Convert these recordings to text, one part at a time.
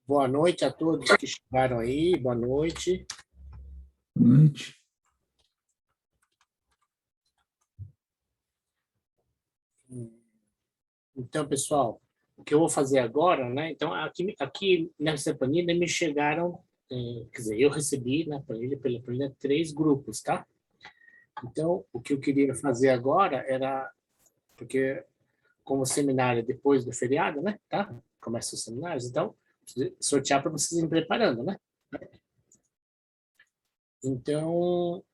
Boa noite a todos que chegaram aí. Boa noite. Boa noite. Então, pessoal, o que eu vou fazer agora, né? Então, aqui nessa planilha me chegaram, quer dizer, eu recebi na planilha, pela planilha, 3 grupos, tá? Então, o que eu queria fazer agora era, porque como o seminário é depois do feriado, né? Tá? Começa os seminários, então, sortear para vocês irem preparando, né? Então,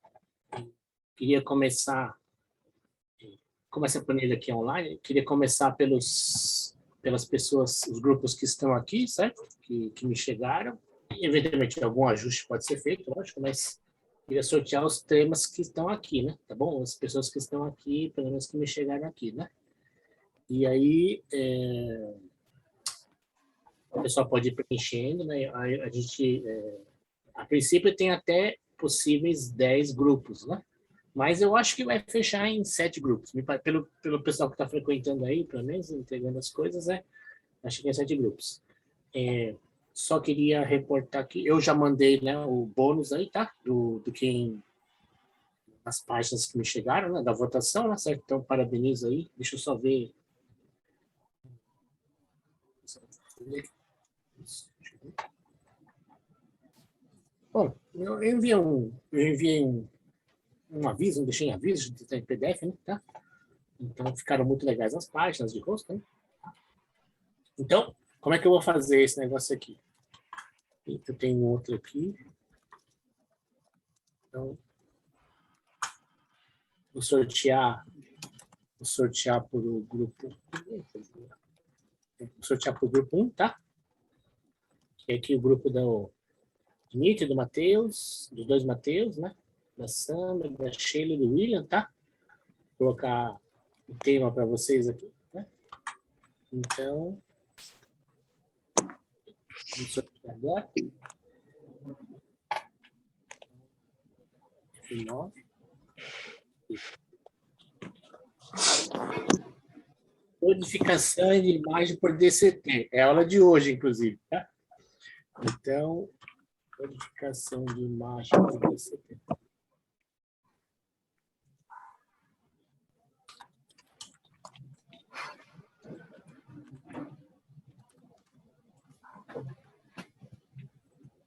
queria começar, como essa planilha aqui é online, queria começar pelas pessoas, os grupos que estão aqui, certo? Que me chegaram. E, eventualmente, algum ajuste pode ser feito, lógico, mas queria sortear os temas que estão aqui, né? Tá bom? As pessoas que estão aqui, pelo menos que me chegaram aqui, né? E aí, o pessoal pode ir preenchendo, né? A gente, a princípio, tem até possíveis 10 grupos, né? Mas eu acho que vai fechar em 7 grupos. Pelo pessoal que está frequentando aí, pelo menos, entregando as coisas, acho que é 7 grupos. Só queria reportar que eu já mandei, né, o bônus aí, tá? Do quem, as páginas que me chegaram, né, da votação, né, certo? Então, parabenizo aí. Deixa eu só ver. Bom, eu enviei um aviso, deixei em aviso, em PDF, né, tá? Então, ficaram muito legais as páginas de rosto, né? Então, como é que eu vou fazer esse negócio aqui? Eu tenho outro aqui. Então, vou sortear por o grupo. Vou sortear por o grupo 1, tá? Que é aqui o grupo do Dimitri, do Matheus, dos 2 Matheus, né? Da Sandra, da Sheila e do William, tá? Vou colocar o tema para vocês aqui, né? Então, vamos sortear agora. F9. Codificação de imagem por DCT. É a aula de hoje, inclusive, tá? Então, codificação de imagem por DCT.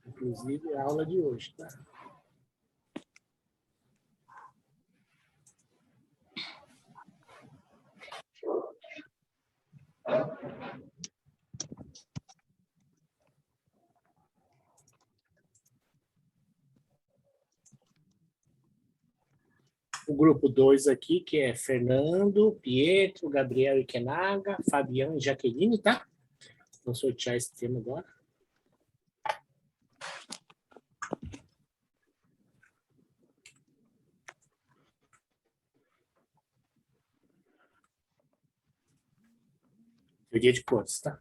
Inclusive, é a aula de hoje, tá? O grupo 2 aqui, que é Fernando, Pietro, Gabriel e Kenaga, Fabião e Jaqueline, tá? Vou sortear esse tema agora. Teoria de cores, tá?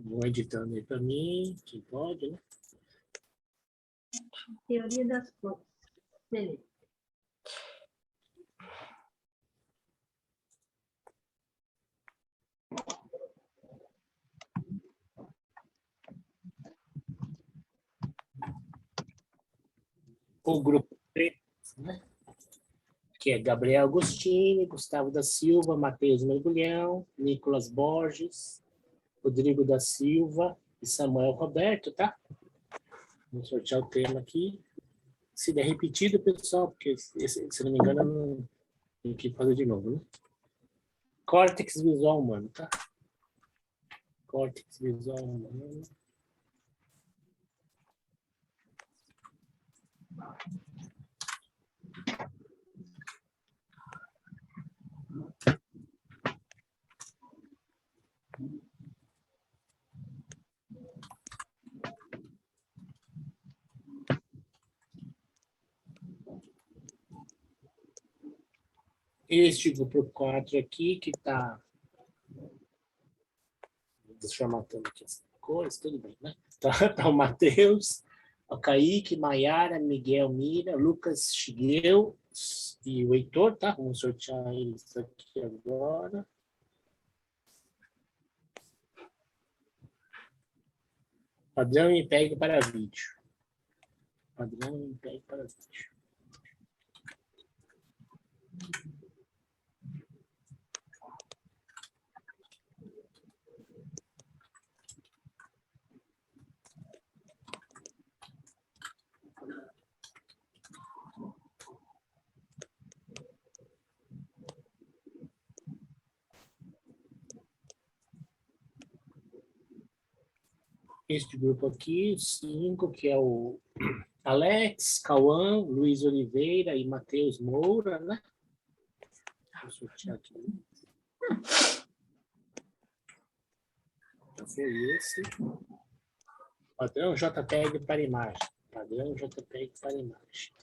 Vou editando aí para mim, quem pode, né? Teoria das cores. Beleza. O grupo 3, né? Que é Gabriel Agostini, Gustavo da Silva, Matheus Mergulhão, Nicolas Borges, Rodrigo da Silva e Samuel Roberto, tá? Vamos sortear o tema aqui. Se der repetido, pessoal, porque se não me engano, eu não tenho que fazer de novo, né? Córtex visual humano, tá? Córtex visual humano. Este grupo 4 aqui, que está... Deixa formatando aqui as cores, tudo bem, né? Tá o Matheus, o Kaique, Maiara, Miguel, Mira, Lucas, Shigeu e o Heitor, tá? Vamos sortear eles aqui agora. Padrão MPEG para vídeo. Padrão MPEG para vídeo. Este grupo aqui, 5, que é o Alex, Cauã, Luiz Oliveira e Matheus Moura, né? Vou sortear aqui. Então foi esse. Padrão JPEG para imagem. Padrão JPEG para imagem.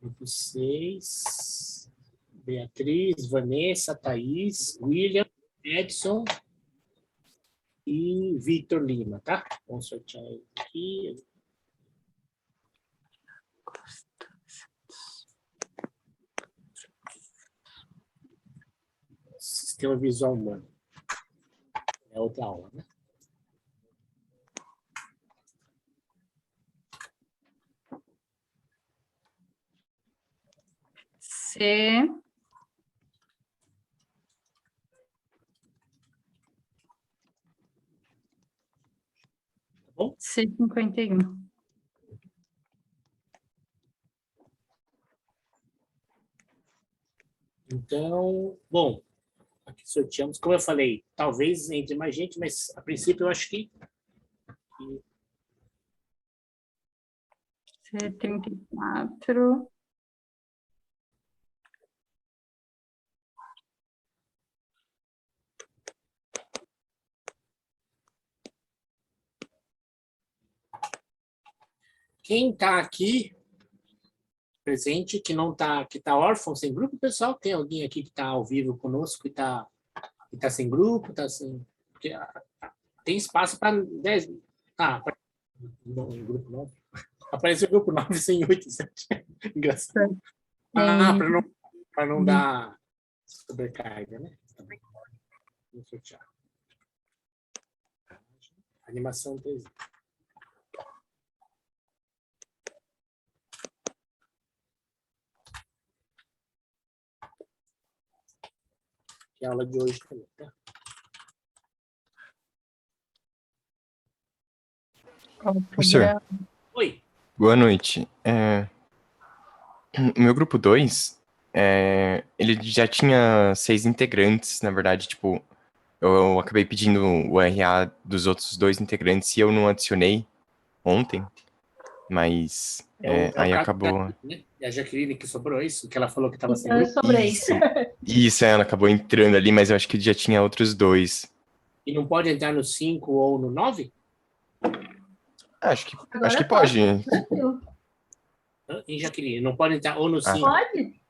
Grupo 6, Beatriz, Vanessa, Thaís, William, Edson e Vitor Lima, tá? Vamos sortear aqui. Sistema visual humano. É outra aula, né? C. Tá bom? C51. Então, bom, aqui sorteamos. Como eu falei, talvez entre mais gente, mas a princípio eu acho que C34. quem está aqui presente, que não está, que está órfão, sem grupo, pessoal, tem alguém aqui que está ao vivo conosco e está sem grupo, está sem... Porque, tem espaço para 10... grupo 9. Apareceu o grupo 9 sem 8, 7. Engraçado. Para não dar sobrecarga, né? Vamos sortear. Animação 3. Que é a aula de hoje também, tá? Professor, Oi. boa noite. O meu grupo 2, ele já tinha 6 integrantes, na verdade, tipo, eu acabei pedindo o RA dos outros 2 integrantes e eu não adicionei ontem, mas aí acabou... Né? É a Jaqueline que sobrou isso? Que ela falou que estava sem Eu grupo? sobrei. Isso, ela acabou entrando ali, mas eu acho que já tinha outros 2. E não pode entrar no 5 ou no 9? Acho que Agora pode. Tranquilo. Em Jaqueline, não pode entrar ou no 5. Pode?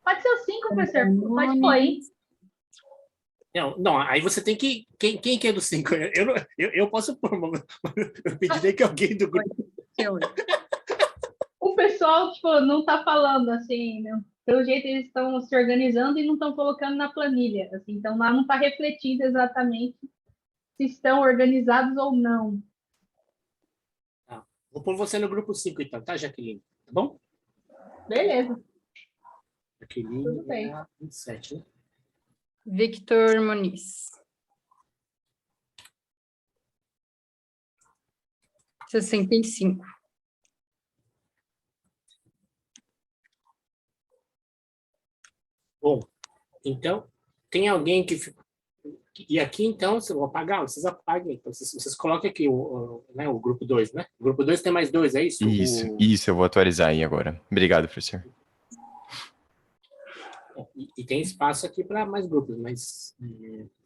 Pode ser o 5, professor. Pode pôr, hein? Não, aí você tem que... Quem que é do 5? Eu posso pôr, mas eu pediria que alguém do grupo... O pessoal, tipo, não tá falando, assim, né? Pelo jeito eles estão se organizando e não estão colocando na planilha, assim, então lá não está refletindo exatamente se estão organizados ou não. Vou pôr você no grupo 5, então, tá, Jaqueline? Tá bom? Beleza. Jaqueline Tudo bem. é a 27, né? Victor Muniz. 65. Bom, então, tem alguém que... E aqui, então, se eu vou apagar, vocês apaguem. Então, vocês coloquem aqui né, o grupo 2, né? O grupo 2 tem mais 2, é isso? Isso, eu vou atualizar aí agora. Obrigado, professor. E tem espaço aqui para mais grupos, mas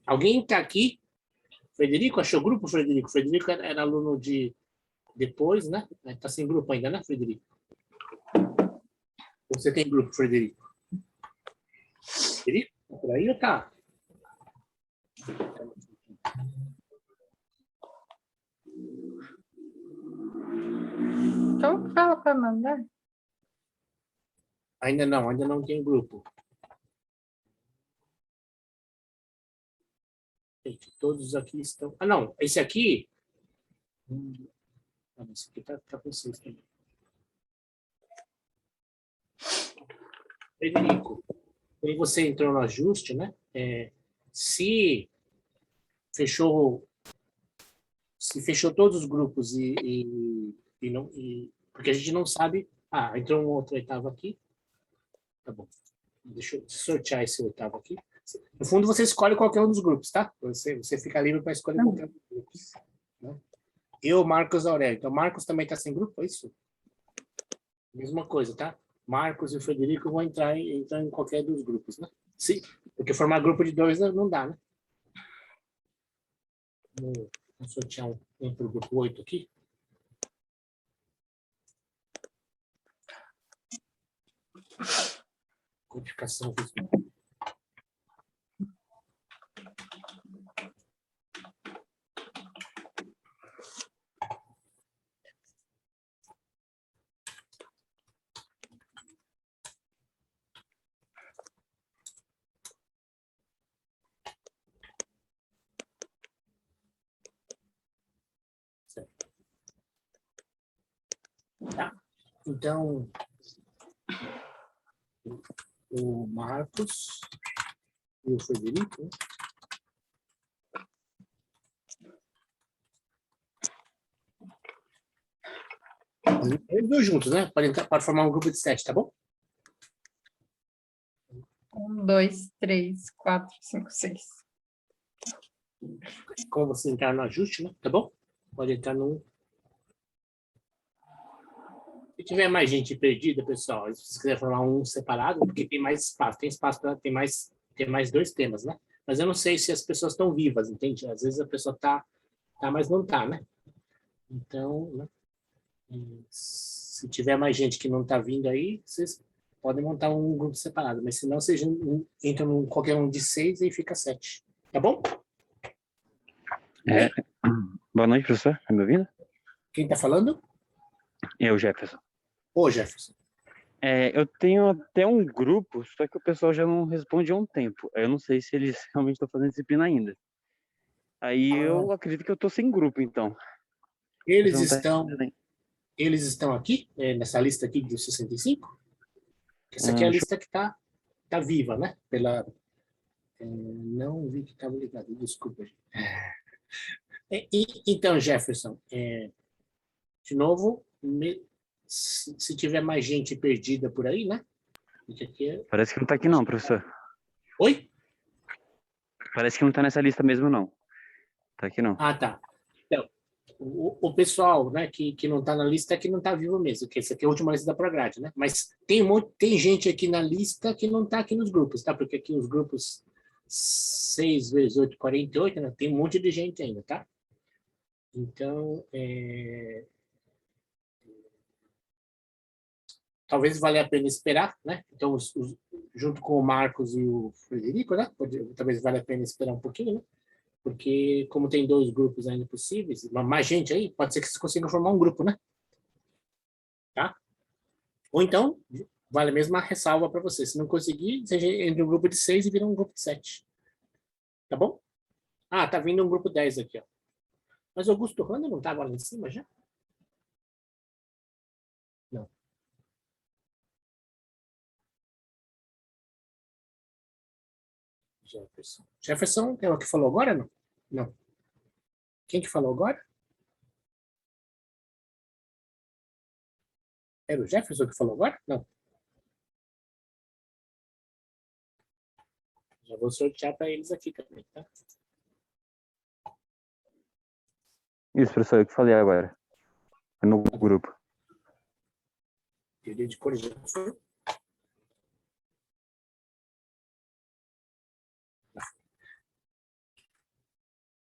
alguém está aqui? Frederico, achou grupo, Frederico? Frederico era aluno de depois, né? Está sem grupo ainda, né, Frederico? Você tem grupo, Frederico? Frederico? Tá por aí ou tá? Então fala para mandar. Ainda não tem grupo. Gente, todos aqui estão... Ah, não, esse aqui... Esse aqui tá com vocês também. Frederico, aí você entrou no ajuste, né? Se fechou todos os grupos porque a gente não sabe... Ah, entrou um outro oitavo aqui. Tá bom. Deixa eu sortear esse oitavo aqui. No fundo, você escolhe qualquer um dos grupos, tá? Você fica livre para escolher qualquer um dos grupos. Né? Eu, Marcos Aurélio. Então, Marcos também está sem grupo, é isso? Mesma coisa, tá? Marcos e o Frederico vão entrar em qualquer dos grupos, né? Sim, porque formar grupo de 2 não dá, né? Vamos sortear um para o grupo 8 aqui. Codificação visual. Certo. Tá. Então, o Marcos e o Frederico, né? Eles dois juntos, né? Pode formar um grupo de 7, tá bom? 1, 2, 3, 4, 5, 6. Como você entrar no ajuste, né? Tá bom? Pode entrar no... Se tiver mais gente perdida, pessoal, se você quiser formar um separado, porque tem mais espaço. Tem espaço para ter mais 2 temas, né? Mas eu não sei se as pessoas estão vivas, entende? Às vezes a pessoa tá mas não tá, né? Então, né? Se tiver mais gente que não está vindo aí, vocês podem montar um grupo separado, mas se não, vocês entram em qualquer um de 6 e fica 7. Tá bom? Boa noite, professor. Tá me ouvindo? Quem está falando? Eu, Jefferson. Ô, Jefferson. Eu tenho até um grupo, só que o pessoal já não responde há um tempo. Eu não sei se eles realmente estão fazendo disciplina ainda. Aí eu acredito que eu tô sem grupo, então. Eles Você não tá- estão aqui, nessa lista aqui dos 65? Essa aqui é a lista que está viva, né? Não vi que estava ligado, desculpa. Então, Jefferson, de novo, se tiver mais gente perdida por aí, né? Parece que não tá aqui não, professor. Oi? Parece que não tá nessa lista mesmo, não. Tá aqui não. Ah, tá. Então, o pessoal, né, que não está na lista é que não está vivo mesmo, que essa aqui é a última lista da Prograde, né? Mas tem gente aqui na lista que não está aqui nos grupos, tá? Porque aqui os grupos 6 vezes 8, 48, né? Tem um monte de gente ainda, tá? Então, talvez valha a pena esperar, né? Então, junto com o Marcos e o Frederico, né? Talvez valha a pena esperar um pouquinho, né? Porque, como tem 2 grupos ainda possíveis, mais gente aí, pode ser que vocês consigam formar um grupo, né? Tá? Ou então, vale a mesma ressalva para você. Se não conseguir, seja entre um grupo de 6 e vira um grupo de 7. Tá bom? Ah, tá vindo um grupo 10 aqui, ó. Mas o Augusto Randa não estava lá em cima já? Não. Jefferson. Jefferson é o que falou agora, não? Não. Quem que falou agora? Era o Jefferson que falou agora? Não. Já vou sortear para eles aqui também, tá? Isso, professor, eu que falei agora. No grupo. Teoria de cores.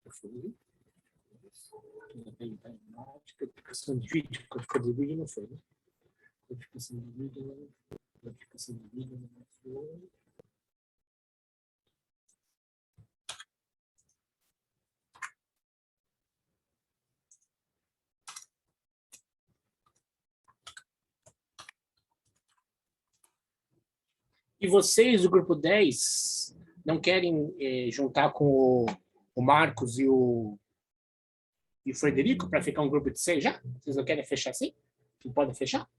foi. Codificação de vídeo. Codificação de vídeo não foi, né? Codificação de vídeo. Codificação de vídeo não foi. E vocês, do grupo 10, não querem juntar com o Marcos e o Frederico para ficar um grupo de 6 já? Vocês não querem fechar assim? Não podem fechar?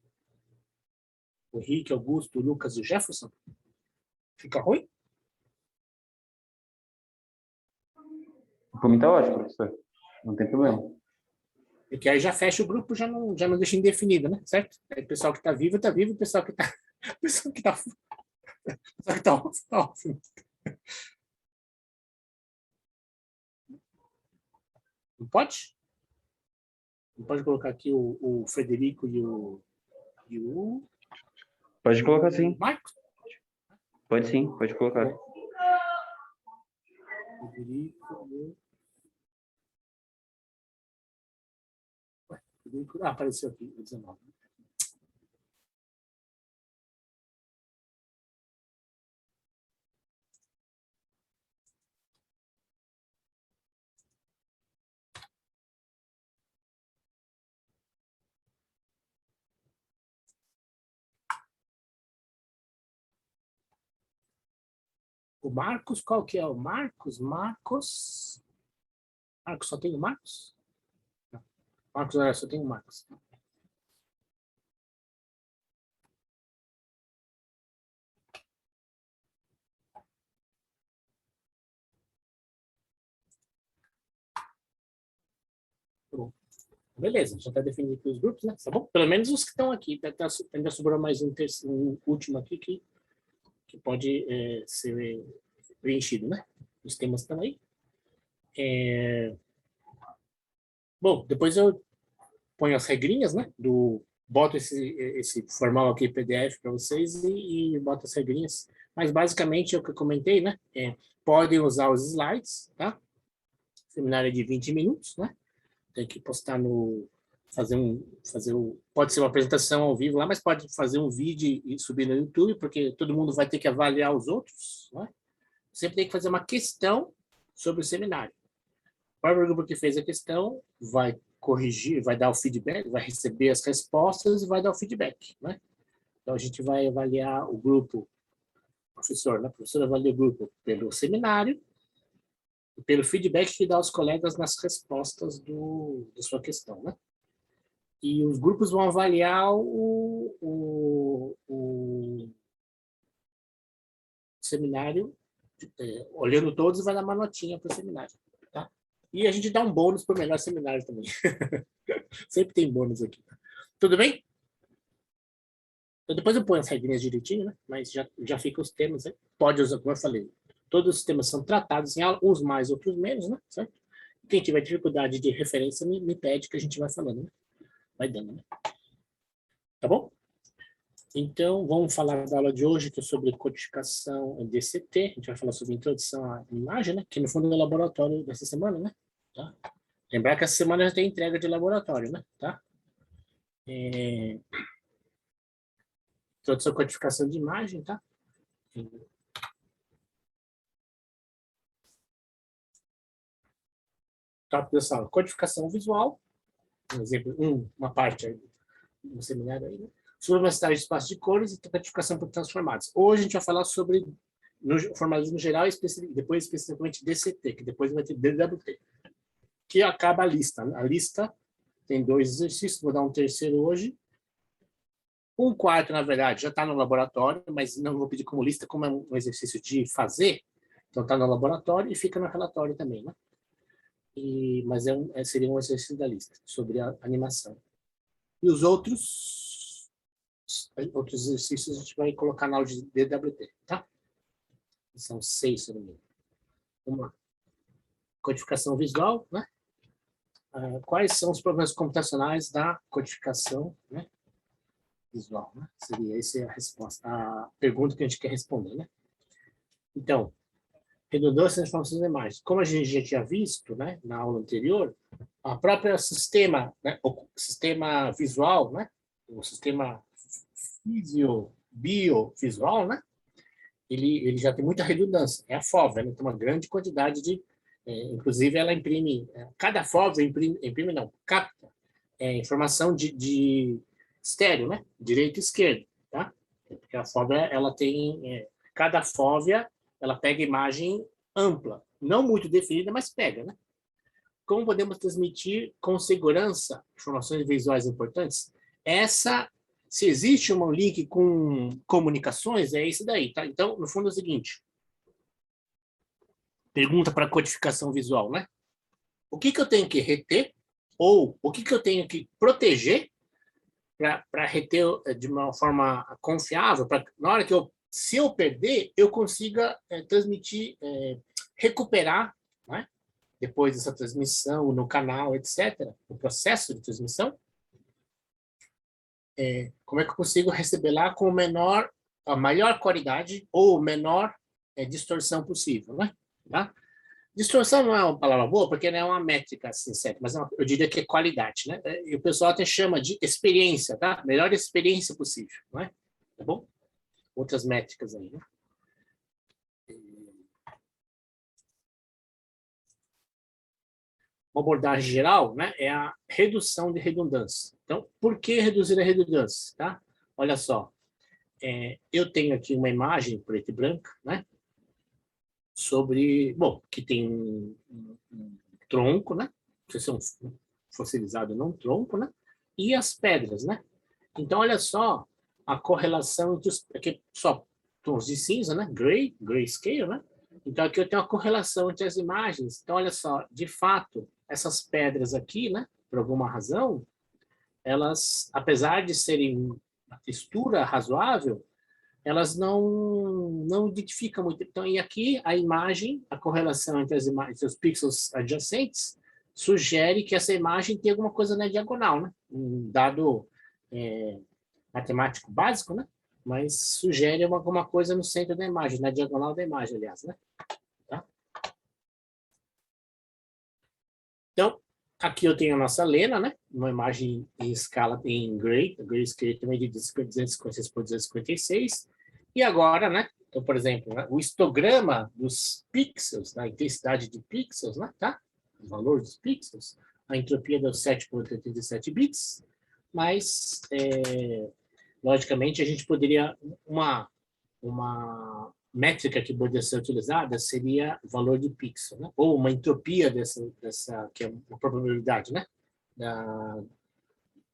O Rick, Augusto, o Lucas e o Jefferson? Fica ruim? Por mim tá ótimo, professor. Não tem problema. Porque aí já fecha o grupo, já não deixa indefinido, né? Certo? Aí o pessoal que está vivo, o pessoal que está... O pessoal que está... Só que tá off. Não pode? Não pode colocar aqui o Frederico e o Pode colocar sim. Marcos? Pode sim, pode colocar. Frederico. Ah, apareceu aqui, 19. O Marcos, qual que é o Marcos? Marcos, só tem o Marcos? Não. Marcos, só tem o Marcos. Bom, beleza, já está definido aqui os grupos, né? Tá bom? Pelo menos os que estão aqui. Ainda sobrou mais um último aqui que pode ser preenchido, né? Os temas estão aí. Bom, depois eu ponho as regrinhas, né? Boto esse formal aqui PDF para vocês e boto as regrinhas. Mas basicamente é o que eu comentei, né? Podem usar os slides, tá? Seminário de 20 minutos, né? Tem que postar pode ser uma apresentação ao vivo lá, mas pode fazer um vídeo e subir no YouTube, porque todo mundo vai ter que avaliar os outros, né? Sempre tem que fazer uma questão sobre o seminário. O próprio grupo que fez a questão vai corrigir, vai dar o feedback, vai receber as respostas e vai dar o feedback, né? Então a gente vai avaliar o grupo, professor, né? O professor avalia o grupo pelo seminário e pelo feedback que dá aos colegas nas respostas da sua questão, né? E os grupos vão avaliar o seminário, olhando todos, e vai dar uma notinha para o seminário, tá? E a gente dá um bônus para o melhor seminário também. Sempre tem bônus aqui. Tudo bem? Então, depois eu ponho as regrinhas direitinho, né? Mas já fica os temas, né? Pode usar, como eu falei. Todos os temas são tratados em aula, uns mais, outros menos, né? Certo? Quem tiver dificuldade de referência, me pede que a gente vai falando, né? Vai dando, né? Tá bom? Então, vamos falar da aula de hoje, que é sobre codificação DCT. A gente vai falar sobre introdução à imagem, né? Que no fundo é o laboratório dessa semana, né? Tá? Lembrar que essa semana já tem entrega de laboratório, né? Tá? Introdução à codificação de imagem, tá? Tópico dessa aula: codificação visual. Um exemplo, uma parte aí, no seminário aí, né? Formalicidade de espaço de cores e codificação por transformados. Hoje a gente vai falar sobre formalismo geral e depois especificamente DCT, que depois vai ter DWT, que acaba a lista. A lista tem 2 exercícios, vou dar um terceiro hoje. Um quarto, na verdade, já está no laboratório, mas não vou pedir como lista, como é um exercício de fazer, então está no laboratório e fica no relatório também, né? Mas seria um exercício da lista, sobre a animação. E os outros exercícios a gente vai colocar na aula de DWT, tá? São 6, se não me engano. Uma codificação visual, né? Quais são os problemas computacionais da codificação, né? Visual, né? Seria essa a resposta, a pergunta que a gente quer responder, né? Então, redundância nas informações da imagem. Como a gente já tinha visto, né, na aula anterior, a própria sistema, né, o sistema visual, né, o sistema biovisual, né, ele já tem muita redundância. É a FOV, né, tem uma grande quantidade de, inclusive ela imprime, cada FOV imprime não, capta informação de estéreo, né, direito e esquerdo, tá? Porque a FOV, ela tem, cada FOV, ela pega imagem ampla, não muito definida, mas pega, né? Como podemos transmitir com segurança informações visuais importantes? Se existe um link com comunicações, é isso daí, tá? Então, no fundo é o seguinte, pergunta para codificação visual, né? O que eu tenho que reter ou o que eu tenho que proteger para reter de uma forma confiável, para na hora que se eu perder, eu consiga transmitir, recuperar, né? Depois dessa transmissão, no canal, etc., o processo de transmissão, como é que eu consigo receber lá com a maior qualidade ou menor distorção possível, né? Tá? Distorção não é uma palavra boa, porque não é uma métrica assim, certo? Mas eu diria que é qualidade, né? E o pessoal até chama de experiência, tá? Melhor experiência possível, não é? Tá bom? Outras métricas aí, né? Uma abordagem geral, né, é a redução de redundância. Então, por que reduzir a redundância? Tá? Olha só, eu tenho aqui uma imagem preta e branca, né, que tem um tronco, né, não sei se é um fossilizado ou não, tronco, né, e as pedras, né. Então, olha só a correlação entre aqui só tons de cinza, né, grayscale, né. Então, aqui eu tenho uma correlação entre as imagens. Então, olha só, de fato, essas pedras aqui, né, por alguma razão, elas, apesar de serem uma textura razoável, elas não identificam muito. Então, e aqui a imagem, a correlação entre as imagens, os pixels adjacentes, sugere que essa imagem tem alguma coisa na diagonal, né? Um dado matemático básico, né? Mas sugere alguma coisa no centro da imagem, na diagonal da imagem, aliás, né? Tá? Então, aqui eu tenho a nossa lena, né? Uma imagem em escala em grayscale também de 256 por 256. E agora, né? Então, por exemplo, né, o histograma dos pixels, a intensidade de pixels, né? Tá? O valor dos pixels, a entropia deu 7,87 bits, mas logicamente a gente poderia uma métrica que poderia ser utilizada seria o valor de pixel, né? Ou uma entropia dessa que é uma probabilidade, né?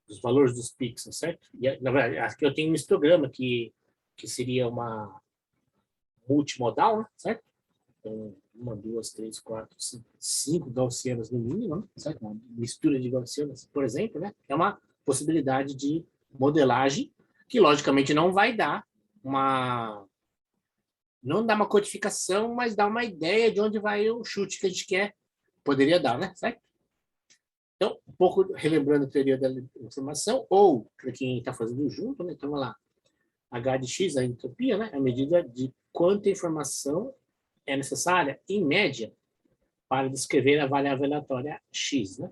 Dos valores dos pixels, certo? E, na verdade, aqui eu tenho um histograma que seria uma multimodal, né? Certo? Então, 1, 2, 3, 4, 5 gaussianas no mínimo, né? Certo? Uma mistura de gaussianas, por exemplo, né? É uma possibilidade de modelagem que, logicamente, não vai dar não dá uma codificação, mas dá uma ideia de onde vai o chute que a gente poderia dar, né? Certo? Então, um pouco relembrando a teoria da informação, ou para quem está fazendo junto, né? Então, vamos lá. H de x, a entropia, né? É a medida de quanta informação é necessária, em média, para descrever a variável aleatória x, né?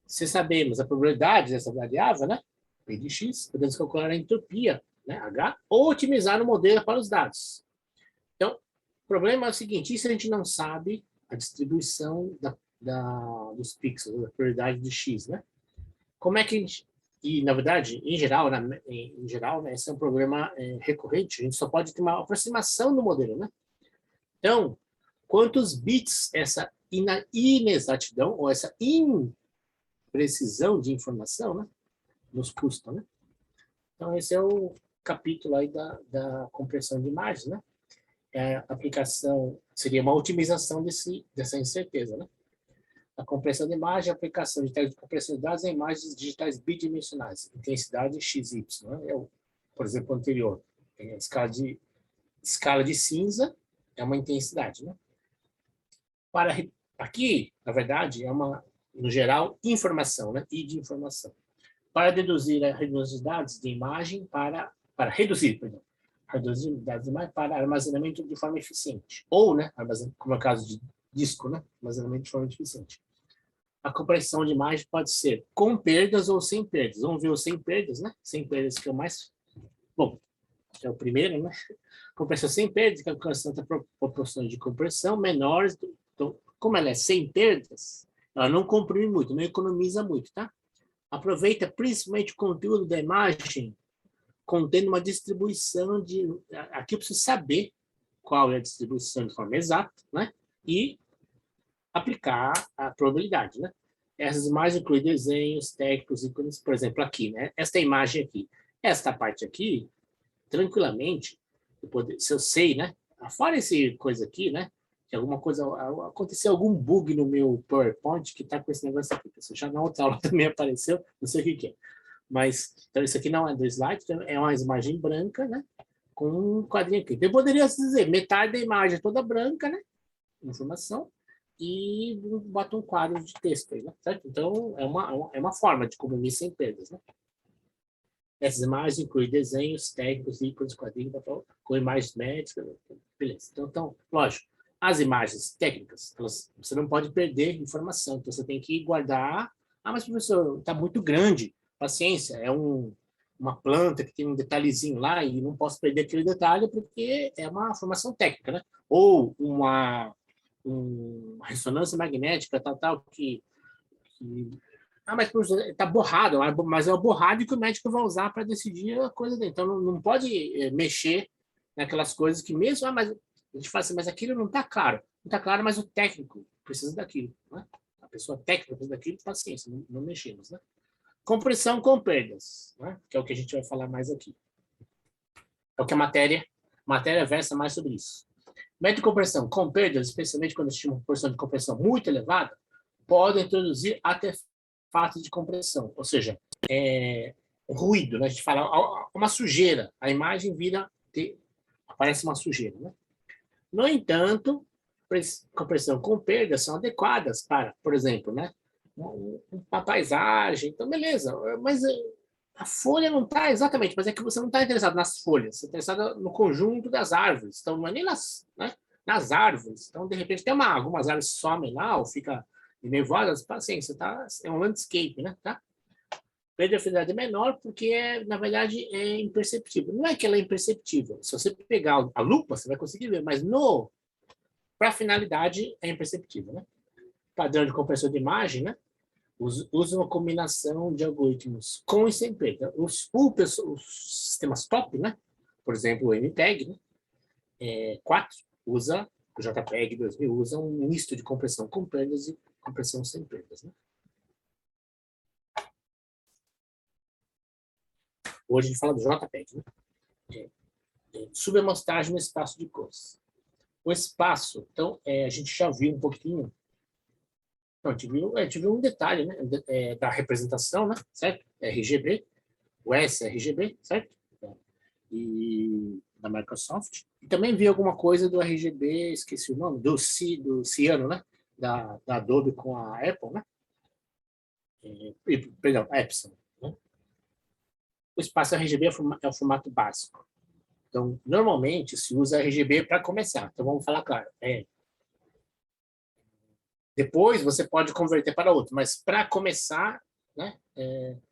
Se sabemos a probabilidade dessa variável, né? P de x, podemos calcular a entropia, né? H, ou otimizar o modelo para os dados. Então, o problema é o seguinte, e se a gente não sabe a distribuição dos pixels, da prioridade de x, né? Como é que a gente... E, na verdade, em geral, né, esse é um problema recorrente, a gente só pode ter uma aproximação do modelo, né? Então, quantos bits essa inexatidão, ou essa imprecisão de informação, né, nos custa, né? Então, esse é o capítulo aí da compressão de imagens, né? A aplicação seria uma otimização dessa incerteza, né? A compressão de imagem, a aplicação de técnicas de compressão de dados em imagens digitais bidimensionais, intensidade XY, né? Por exemplo, o anterior, a escala de cinza é uma intensidade, né? Aqui, na verdade, no geral, informação, né? E de informação. Para reduzir a redundância de dados de imagem, para reduzir reduzir dados demais para armazenamento de forma eficiente. Ou, né, como é o caso de disco, né, armazenamento de forma eficiente. A compressão de imagem pode ser com perdas ou sem perdas. Vamos ver o sem perdas, né? Sem perdas que é o mais... Bom, que é o primeiro, né? Compressão sem perdas, que alcança proporções de compressão menores. Então, como ela é sem perdas, ela não comprime muito, não economiza muito, tá? Aproveita principalmente o conteúdo da imagem contendo uma distribuição de... Aqui eu preciso saber qual é a distribuição de forma exata, né? E aplicar a probabilidade, né? Essas imagens incluem desenhos, técnicos, ícones, por exemplo, aqui, né? Esta imagem aqui. Esta parte aqui, tranquilamente, se eu sei, né? Fora esse coisa aqui, né? Que alguma coisa, aconteceu algum bug no meu PowerPoint que tá com esse negócio aqui. Já na outra aula também apareceu, não sei o que é. Mas, então isso aqui não é do slide, é uma imagem branca, né? Com um quadrinho aqui. Eu poderia dizer, metade da imagem é toda branca, né? Informação. E bota um quadro de texto aí, né? Certo? Então, é uma forma de comprimir sem perdas, né? Essas imagens incluem desenhos, técnicos, ícones, quadrinhos, com imagens médicas, beleza. Então, lógico, as imagens técnicas, você não pode perder informação, então você tem que guardar. Ah, mas professor, está muito grande. Paciência, é uma planta que tem um detalhezinho lá e não posso perder aquele detalhe porque é uma informação técnica, né? Ou uma ressonância magnética, tal, que mas está borrado, mas é o borrado que o médico vai usar para decidir a coisa dele. Então, não pode mexer naquelas coisas que mesmo, mas a gente fala assim, mas aquilo não está claro. Não está claro, mas o técnico precisa daquilo, né? A pessoa técnica precisa daquilo, paciência, não mexemos, né? Compressão com perdas, né? Que é o que a gente vai falar mais aqui. É o que a matéria versa mais sobre isso. Método de compressão com perdas, especialmente quando existe uma proporção de compressão muito elevada, podem introduzir artefatos de compressão, ou seja, ruído, né? A gente fala uma sujeira, a imagem aparece uma sujeira, né? No entanto, compressão com perdas são adequadas para, por exemplo, né? Uma paisagem, então beleza, mas a folha não está exatamente, mas é que você não está interessado nas folhas, você está interessado no conjunto das árvores, então não é nem nas árvores, então de repente tem algumas árvores somem lá, ou fica nevoadas, paciência, é um landscape, né? Tá? Perda de afinidade é menor porque, na verdade, é imperceptível. Não é que ela é imperceptível, se você pegar a lupa, você vai conseguir ver, mas para a finalidade é imperceptível, né? Padrão de compressão de imagem, né? Usa uma combinação de algoritmos com e sem perda. Os sistemas top, né? Por exemplo, o MPEG, né? 4 usa, o JPEG 2000 usa um misto de compressão com perdas e compressão sem perdas, né? Hoje a gente fala do JPEG, né? Subamostragem no espaço de cores. O espaço, então, a gente já viu um pouquinho. Não, a gente viu um detalhe, né? Da representação, né? Certo? RGB, o sRGB, certo? E da Microsoft. E também vi alguma coisa do RGB, esqueci o nome, do Ciano, né? Da Adobe com a Apple, né? Perdão, a Epson. Né? O espaço RGB é o formato básico. Então, normalmente, se usa RGB para começar. Então, vamos falar claro. Depois, você pode converter para outro, mas para começar, né,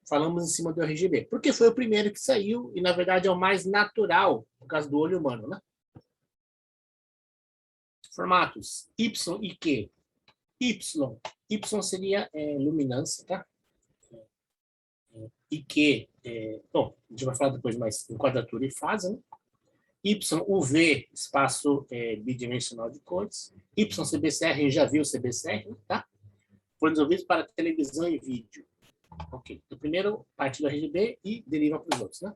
falamos em cima do RGB, porque foi o primeiro que saiu e, na verdade, é o mais natural, por causa do olho humano. Né? Formatos Y e Q. Y seria luminância, tá? E Q, bom, a gente vai falar depois mais em quadratura e fase, né? Y, UV, espaço bidimensional de cores. YCBCR, a gente já viu o CBCR, né? Tá? Foram desenvolvidos para televisão e vídeo. Ok. O primeiro parte do RGB e deriva para os outros, né?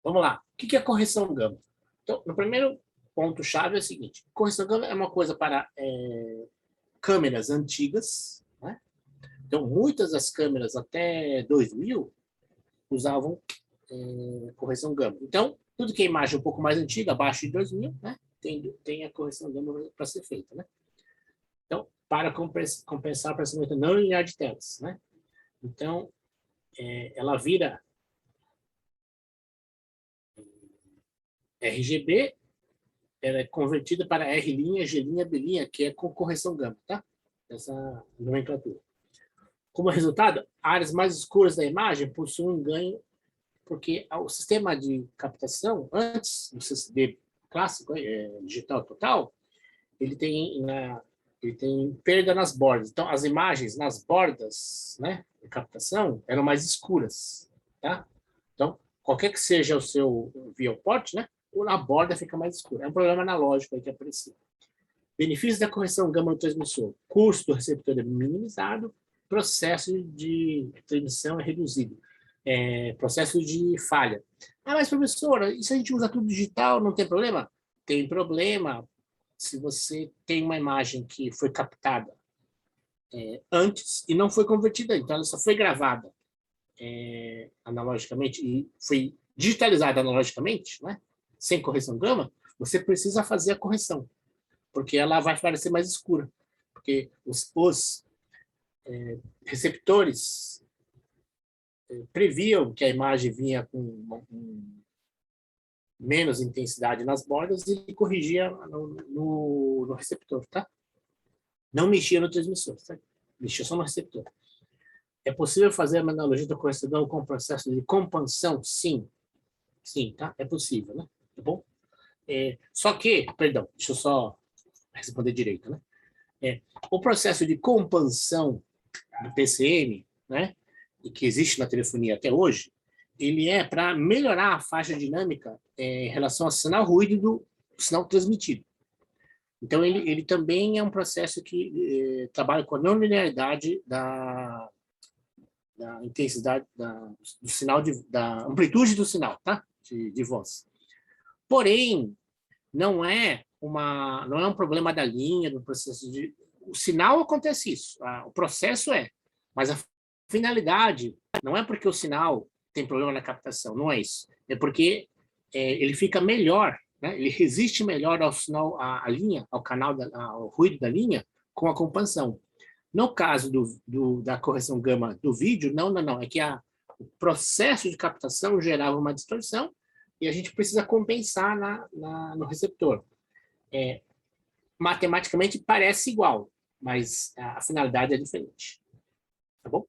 Vamos lá. O que é correção gama? Então, no primeiro ponto-chave é o seguinte. Correção gama é uma coisa para câmeras antigas, né? Então, muitas das câmeras até 2000 usavam correção gama. Então, tudo que é imagem um pouco mais antiga, abaixo de 2000, né, tem a correção gama para ser feita. Né? Então, para compensar o processamento não linear de telas. Né? Então, ela vira RGB ela é convertida para R', G', B', que é com correção gama, tá? Essa nomenclatura. Como resultado, áreas mais escuras da imagem possuem um ganho, porque o sistema de captação, antes do CCD clássico, digital total, ele tem perda nas bordas. Então, as imagens nas bordas, né, de captação, eram mais escuras, tá? Então, qualquer que seja o seu viewport, né, a borda fica mais escura. É um problema analógico aí que apareceu. Benefícios da correção gama no transmissor. Custo do receptor é minimizado, processo de transmissão é reduzido. Processo de falha. Ah, mas professora, e se a gente usa tudo digital, não tem problema? Tem problema se você tem uma imagem que foi captada antes e não foi convertida, então ela só foi gravada analogicamente e foi digitalizada analogicamente, né, sem correção gama, você precisa fazer a correção, porque ela vai parecer mais escura, porque os receptores previam que a imagem vinha com menos intensidade nas bordas e corrigia no receptor, tá? Não mexia no transmissor, tá? Mexia só no receptor. É possível fazer uma analogia da correção com o processo de compensação? Sim. Sim, tá? É possível, né? Tá bom? Só que, perdão, deixa eu só responder direito, né? O processo de compensação do PCM, né? E que existe na telefonia até hoje, ele é para melhorar a faixa dinâmica em relação ao sinal ruído do sinal transmitido. Então, ele também é um processo que trabalha com a não linearidade da intensidade do sinal, da amplitude do sinal, tá? De voz. Porém, não é um problema da linha, do processo de... O sinal acontece isso, o processo mas a finalidade não é porque o sinal tem problema na captação, não é isso. É porque ele fica melhor, né? Ele resiste melhor ao sinal, à linha, ao canal, ao ruído da linha, com a compensação. No caso da correção gama do vídeo, não. É que o processo de captação gerava uma distorção e a gente precisa compensar no receptor. Matematicamente parece igual, mas a finalidade é diferente. Tá bom?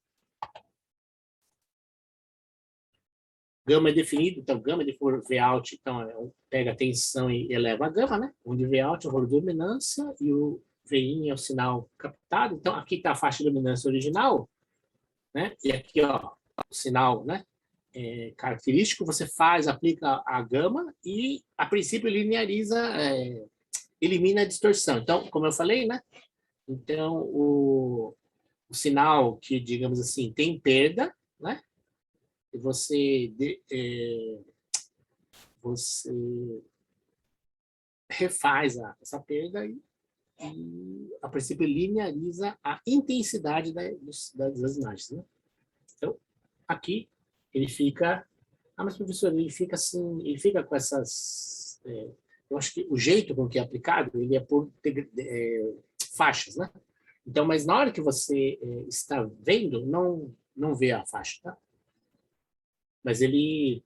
Gama é definido, então gama de Vout, então pega a tensão e eleva a gama, né? Onde Vout é o valor de luminância e o Vin é o sinal captado. Então aqui está a faixa de luminância original, né? E aqui, ó, o sinal, né? Característico, você aplica a gama e a princípio lineariza, elimina a distorção. Então, como eu falei, né? Então o sinal que, digamos assim, tem perda, né? E você refaz essa perda e a princípio lineariza a intensidade das imagens, né? Então, aqui ele fica... Ah, mas professor, ele fica assim, ele fica com essas... eu acho que o jeito com que é aplicado, ele é por faixas, né? Então, mas na hora que você está vendo, não vê a faixa, tá? Mas ele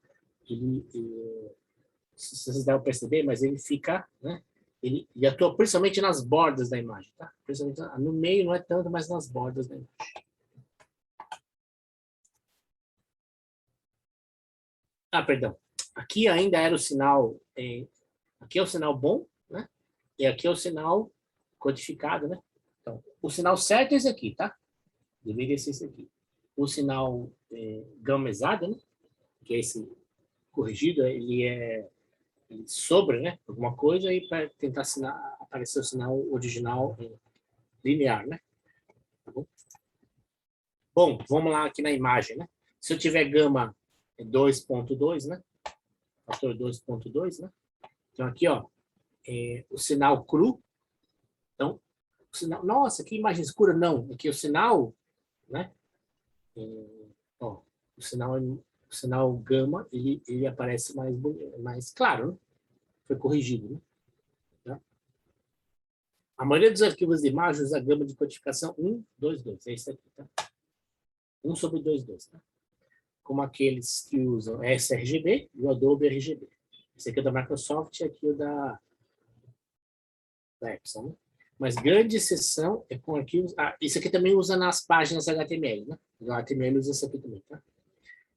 se vocês devem perceber, mas ele fica, né? Ele atua principalmente nas bordas da imagem, tá? Principalmente no meio não é tanto, mas nas bordas da imagem. Ah, perdão. Aqui ainda era o sinal, aqui é o sinal bom, né? E aqui é o sinal codificado, né? Então, o sinal certo é esse aqui, tá? Deveria ser esse aqui. O sinal gamesado, né? Que é esse corrigido, ele sobra, né? Alguma coisa aí para tentar aparecer o sinal original linear, né? Tá bom? Bom, vamos lá aqui na imagem, né? Se eu tiver gama 2.2, né? Fator 2.2, né? Então aqui, ó, o sinal cru. Então, o sinal, nossa, que imagem escura. Não, aqui o sinal, né? Ó, o sinal gama, ele aparece mais claro, né? Foi corrigido, né? Tá? A maioria dos arquivos de imagem usa a gama de codificação 1.2.2, é isso aqui, tá? 1/2.2, tá? Como aqueles que usam sRGB e o Adobe RGB. Esse aqui é da Microsoft e aqui é o da Epson, né? Mas grande exceção é com arquivos... isso aqui também usa nas páginas HTML, né? O HTML usa isso aqui também, tá?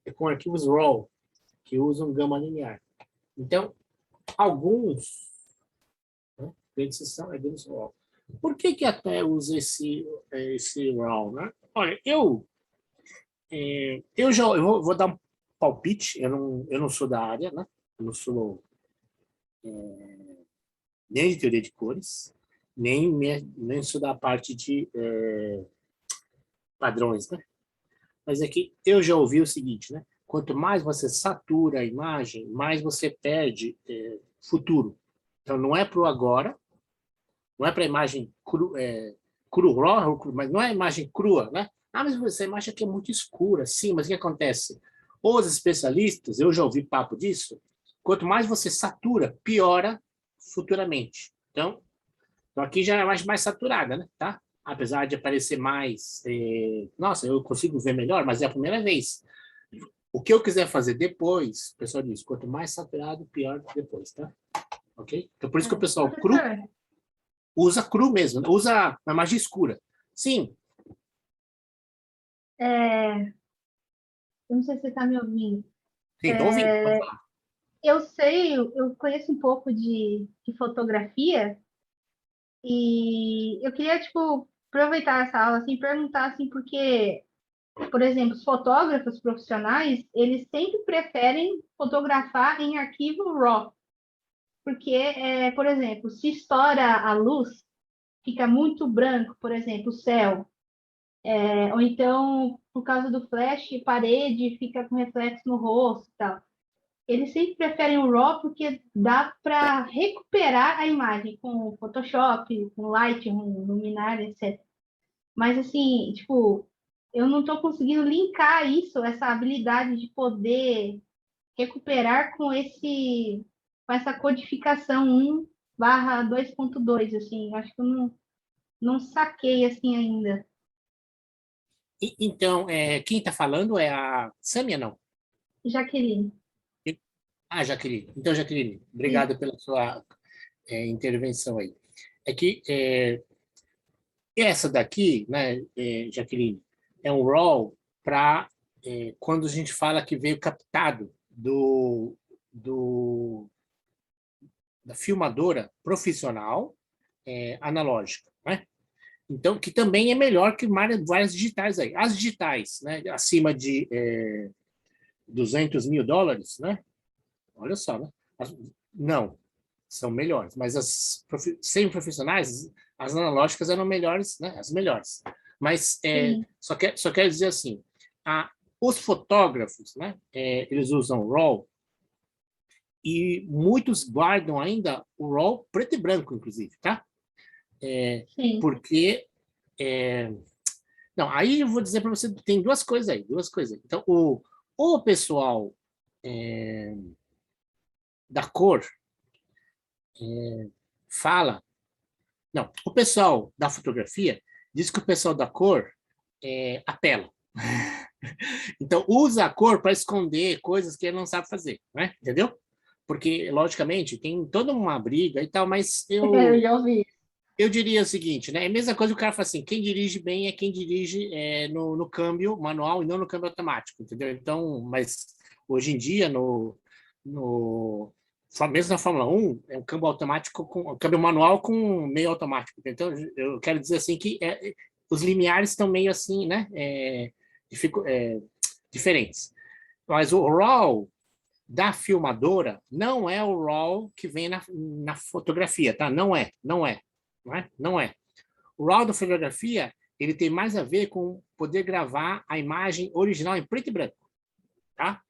É com arquivos RAW, que usam gama linear. Então, alguns... Né? Grande exceção é grande RAW. Por que até usa esse RAW, né? Olha, eu vou dar um palpite, eu não sou da área, né? Eu não sou nem de teoria de cores, nem sou da parte de padrões, né? Mas aqui eu já ouvi o seguinte, né? Quanto mais você satura a imagem, mais você perde futuro. Então, não é para o agora, não é para a imagem crua, mas não é a imagem crua, né? Mas essa imagem aqui é muito escura. Sim, mas o que acontece? Os especialistas, eu já ouvi papo disso, quanto mais você satura, piora futuramente. Então aqui já é mais saturada, né? Tá? Apesar de aparecer mais... nossa, eu consigo ver melhor, mas é a primeira vez. O que eu quiser fazer depois, o pessoal diz, quanto mais saturado, pior depois, tá? Ok? Então, por isso que o pessoal usa cru mesmo, usa a imagem escura. Sim. Eu não sei se você está me ouvindo. Sim, tô ouvindo. Pode falar. Eu conheço um pouco de fotografia e eu queria, tipo, aproveitar essa aula, assim, perguntar, assim, porque, por exemplo, os fotógrafos profissionais, eles sempre preferem fotografar em arquivo RAW, porque, por exemplo, se estoura a luz, fica muito branco, por exemplo, o céu, ou então, por causa do flash, parede fica com reflexo no rosto e tal. Eles sempre preferem o RAW porque dá para recuperar a imagem com Photoshop, com Lightroom, Luminar, etc. Mas, assim, tipo, eu não estou conseguindo linkar isso, essa habilidade de poder recuperar com essa codificação 1/2.2, assim. Acho que eu não saquei, assim, ainda. Então, quem está falando é a Sâmia, não? Jaqueline. Jaqueline. Então, Jaqueline, obrigado pela sua intervenção aí. É que essa daqui, né, Jaqueline, é um RAW para quando a gente fala que veio captado da filmadora profissional analógica, né? Então, que também é melhor que várias digitais aí. As digitais, né, acima de $200 mil, né? Olha só, né? Não, são melhores, mas as semi-profissionais, as analógicas eram melhores, né? As melhores. Mas só quero dizer assim, os fotógrafos, né? Eles usam RAW e muitos guardam ainda o RAW preto e branco, inclusive, tá? Porque não, aí eu vou dizer para você, tem duas coisas aí. Então, o pessoal da cor fala... Não, o pessoal da fotografia diz que o pessoal da cor apela. Então, usa a cor para esconder coisas que ele não sabe fazer, né? Entendeu? Porque, logicamente, tem toda uma briga e tal, mas Eu já ouvi. Eu diria o seguinte, né? É a mesma coisa que o cara fala assim, quem dirige bem é quem dirige no câmbio manual e não no câmbio automático, entendeu? Então, mas hoje em dia, mesmo na Fórmula 1, é um câmbio automático, câmbio manual com meio automático. Então, eu quero dizer assim que os limiares estão meio assim, né? Diferentes. Mas o RAW da filmadora não é o RAW que vem na fotografia, tá? Não é. Não é. O RAW da fotografia, ele tem mais a ver com poder gravar a imagem original em preto e branco, tá?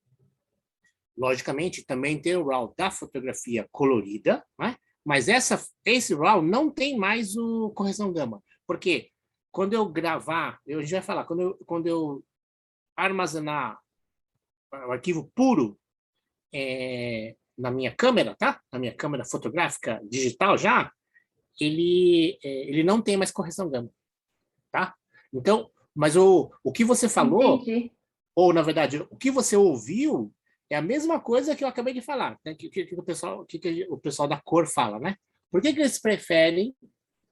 Logicamente, também tem o RAW da fotografia colorida, né? Mas esse RAW não tem mais o correção gama, porque quando eu gravar, a gente vai falar, quando eu armazenar o arquivo puro na minha câmera, tá? Na minha câmera fotográfica digital já, ele não tem mais correção gama, tá? Então, mas o que você falou, Entendi. ou na verdade, o que você ouviu É a mesma coisa que eu acabei de falar, né? Que o pessoal da cor fala, né? Por que eles preferem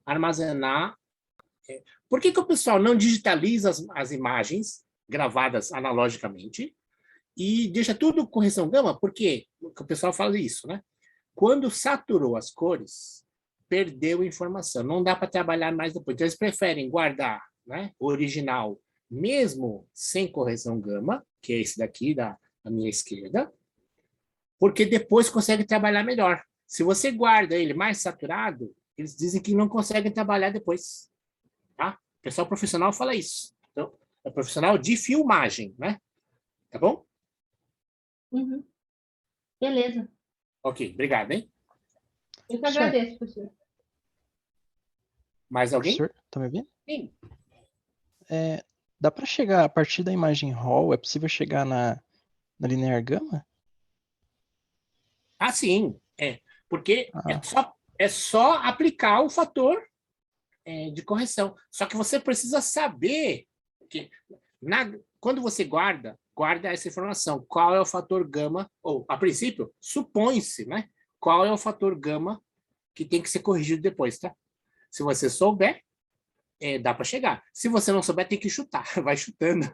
armazenar? Por que o pessoal não digitaliza as imagens gravadas analogicamente e deixa tudo correção gama? Por quê? Porque o pessoal fala isso, né? Quando saturou as cores, perdeu informação, não dá para trabalhar mais depois. Então, eles preferem guardar, né, o original, mesmo sem correção gama, que é esse daqui da minha esquerda, porque depois consegue trabalhar melhor. Se você guarda ele mais saturado, eles dizem que não conseguem trabalhar depois. Tá? O pessoal profissional fala isso. Então, é profissional de filmagem, né? Tá bom? Uhum. Beleza. Ok, obrigado, hein? Eu que Professor. agradeço, professor. Mais alguém? Professor, tá me ouvindo? Sim. Dá para chegar a partir da imagem RAW? É possível chegar na linear gama? Ah, sim. Porque Ah. é só aplicar o fator de correção. Só que você precisa saber que quando você guarda essa informação. Qual é o fator gama? Ou, a princípio, supõe-se, né? Qual é o fator gama que tem que ser corrigido depois, tá? Se você souber, dá para chegar. Se você não souber, tem que chutar. Vai chutando.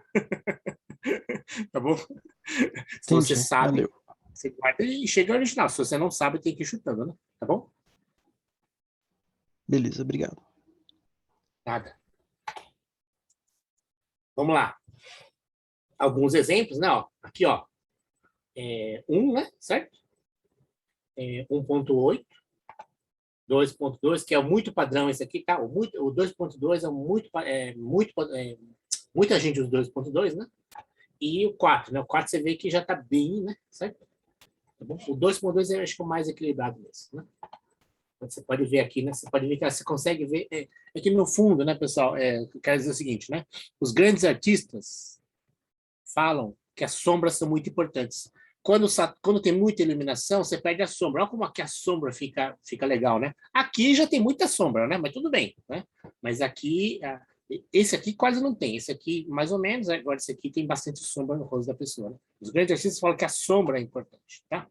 Tá bom? Se você Entendi, sabe, valeu. você guarda e chega ao original. Se você não sabe, tem que ir chutando, né? Tá bom? Beleza, obrigado. Nada. Vamos lá. Alguns exemplos, né? Ó, aqui, ó. 1, né? Certo? 1.8. 2.2, que é muito padrão esse aqui, tá? O 2.2 muita gente usa 2.2, né? E o 4, né? O 4 você vê que já tá bem, né? Certo? Tá bom? O 2.2 eu acho que é o mais equilibrado mesmo, né? Você pode ver aqui, né? Você pode ver que você consegue ver. Aqui no fundo, né, pessoal? Eu quero dizer o seguinte, né? Os artistas falam que as sombras são muito importantes. Quando tem muita iluminação, você perde a sombra. Olha como aqui a sombra fica legal, né? Aqui já tem muita sombra, né? Mas tudo bem, né? Mas aqui, esse aqui quase não tem. Esse aqui, mais ou menos. Agora, esse aqui tem bastante sombra no rosto da pessoa, né? Os grandes artistas falam que a sombra é importante, tá?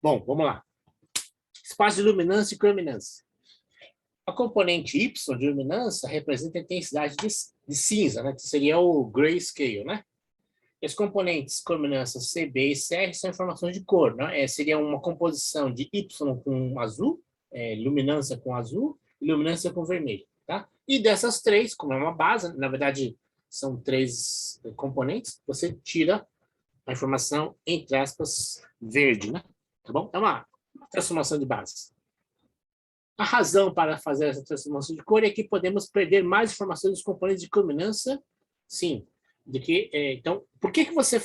Bom, vamos lá. Espaço de luminância e crominância. A componente Y de luminância representa a intensidade de cinza, né? Que seria o grayscale, né? Os componentes crominância C, B e CR são informações de cor, né? Seria uma composição de Y com azul, luminância com azul e luminância com vermelho, tá? E dessas três, como é uma base, na verdade são 3 componentes, você tira a informação, entre aspas, verde, né? Tá bom? É uma transformação de base. A razão para fazer essa transformação de cor é que podemos perder mais informações dos componentes de crominância, sim. Então, por que você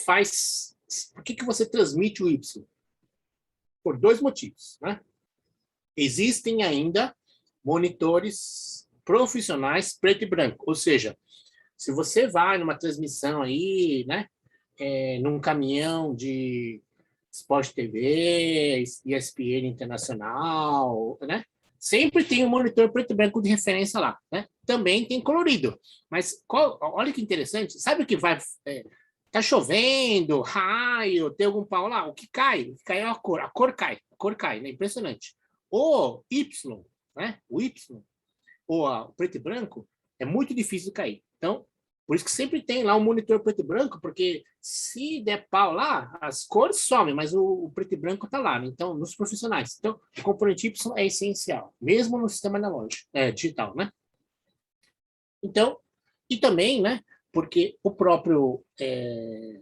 transmite o Y? Por 2 motivos, né? Existem ainda monitores profissionais preto e branco, ou seja, se você vai numa transmissão aí, né, num caminhão de Sport TV, ESPN Internacional, né? Sempre tem um monitor preto e branco de referência lá, né? Também tem colorido. Mas olha que interessante, sabe o que vai... tá chovendo, raio, tem algum pau lá, o que cai é a cor cai, né? Impressionante. O Y, né? O Y, ou o preto e branco, é muito difícil de cair. Então, por isso que sempre tem lá um monitor preto e branco, porque se der pau lá, as cores somem, mas o preto e branco está lá, né? Então, nos profissionais. Então, o componente Y é essencial, mesmo no sistema analógico, digital, né? Então, e também, né, porque o próprio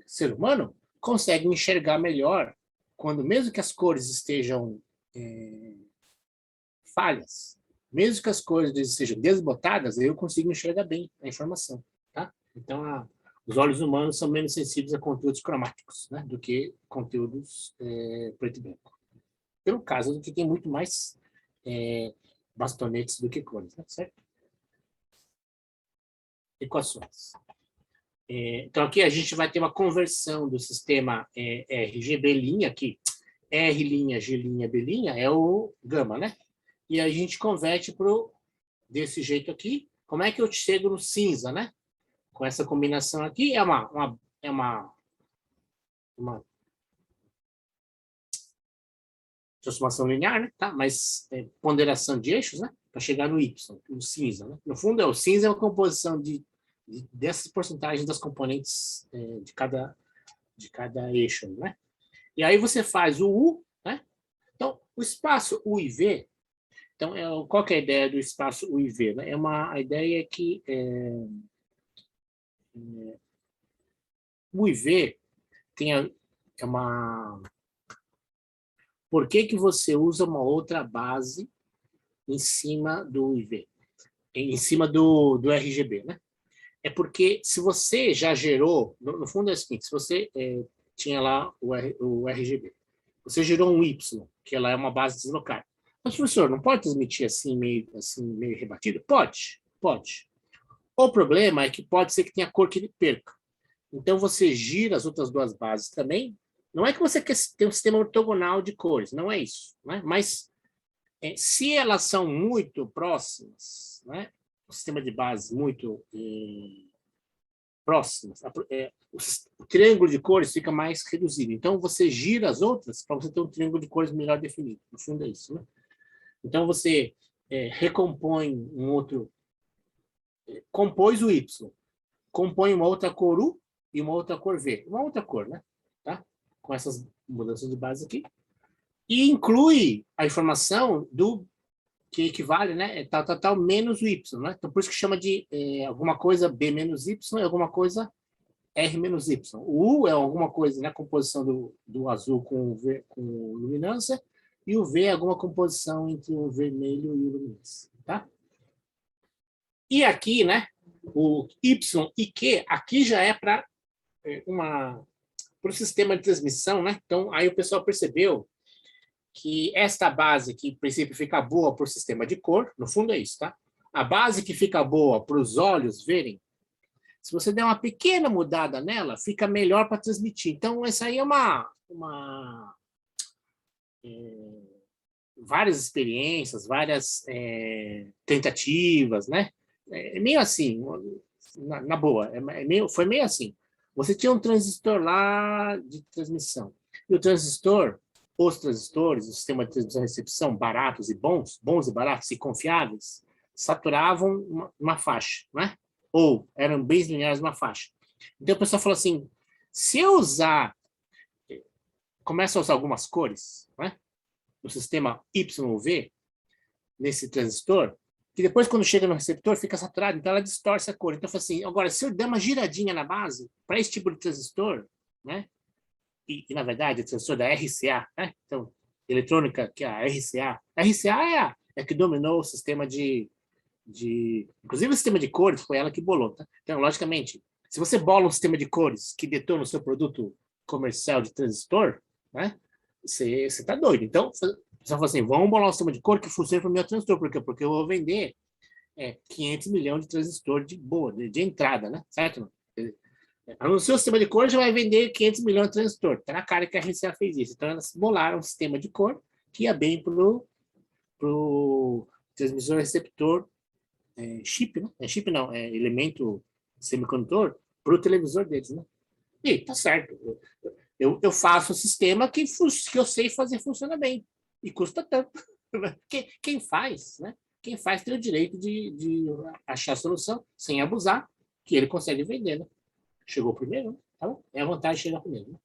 ser humano consegue enxergar melhor quando, mesmo que as cores estejam falhas, mesmo que as cores estejam desbotadas, eu consigo enxergar bem a informação, tá? Então, os olhos humanos são menos sensíveis a conteúdos cromáticos, né, do que conteúdos preto e branco. Pelo caso do que tem muito mais bastonetes do que cores, né, certo? Equações. Então, aqui a gente vai ter uma conversão do sistema RGB', aqui, R', G', B' é o gama, né? E a gente converte desse jeito aqui. Como é que eu chego no cinza, né? Com essa combinação aqui, é uma transformação linear, né? Tá? Mas ponderação de eixos, né? Para chegar no Y, no cinza, né? No fundo, o cinza é uma composição dessas porcentagens das componentes de cada eixo, né? E aí você faz o U, né? Então, o espaço U e V, então, qual que é a ideia do espaço U e V? Né? A ideia é que U e V é uma... Por que você usa uma outra base em cima do U e V? Em cima do RGB, né? É porque se você já gerou, no fundo é o seguinte, se você tinha lá o RGB, você gerou um Y, que ela é uma base deslocada. Mas, professor, não pode transmitir assim meio rebatido? Pode. O problema é que pode ser que tenha cor que ele perca. Então, você gira as outras duas bases também. Não é que você quer ter um sistema ortogonal de cores, não é isso. Né? Mas, se elas são muito próximas, né? O sistema de bases muito próximas, o triângulo de cores fica mais reduzido. Então, você gira as outras para você ter um triângulo de cores melhor definido. No fundo, é isso. Né? Então, você recompõe um outro... compôs o Y, compõe uma outra cor U e uma outra cor V. Uma outra cor, né? Tá? Com essas mudanças de base aqui. E inclui a informação do que equivale, né? Tal, menos o Y, né? Então, por isso que chama de alguma coisa B menos Y e alguma coisa R menos Y. O U é alguma coisa, né? Composição do azul com o V, com luminância, e o V é alguma composição entre o vermelho e o luminância, tá? E aqui, né? O Y e Q, aqui já é para o sistema de transmissão, né? Então, aí o pessoal percebeu que esta base que, em princípio, fica boa para o sistema de cor, no fundo é isso, tá? A base que fica boa para os olhos verem, se você der uma pequena mudada nela, fica melhor para transmitir. Então, essa aí é várias experiências, várias tentativas, né? É meio assim, na boa, foi meio assim. Você tinha um transistor lá de transmissão, e os transistores, o sistema de transmissão e recepção, baratos e bons e baratos e confiáveis, saturavam uma faixa, né? Ou eram bem lineares uma faixa. Então, o pessoal falou assim, se eu começa a usar algumas cores, né? No sistema YV, nesse transistor, que depois, quando chega no receptor, fica saturado, então ela distorce a cor. Então, eu falei assim, agora, se eu der uma giradinha na base, para esse tipo de transistor, né? E, na verdade, o transistor da RCA, né? Então, eletrônica, que é a RCA. A RCA é a que dominou o sistema inclusive o sistema de cores, foi ela que bolou, tá? Então, logicamente, se você bola um sistema de cores que detona o seu produto comercial de transistor, né? Você está doido. Então, você fala assim, vamos bolar um sistema de cor que funcione para o meu transistor. Por quê? Porque eu vou vender 500 milhões de transistor de entrada, né? Certo? No seu sistema de cor já vai vender 500 milhões de transistor. Está na cara que a RCA fez isso. Então, elas bolaram um sistema de cor que ia bem para o transmissor receptor chip, né? Chip não, elemento semicondutor para o televisor deles, né? E tá certo. Eu faço um sistema que eu sei fazer funcionar bem. E custa tanto. Quem faz, né? Quem faz tem o direito de achar a solução sem abusar, que ele consegue vender, né? Chegou primeiro, né? Tá bom? É a vantagem de chegar primeiro, né?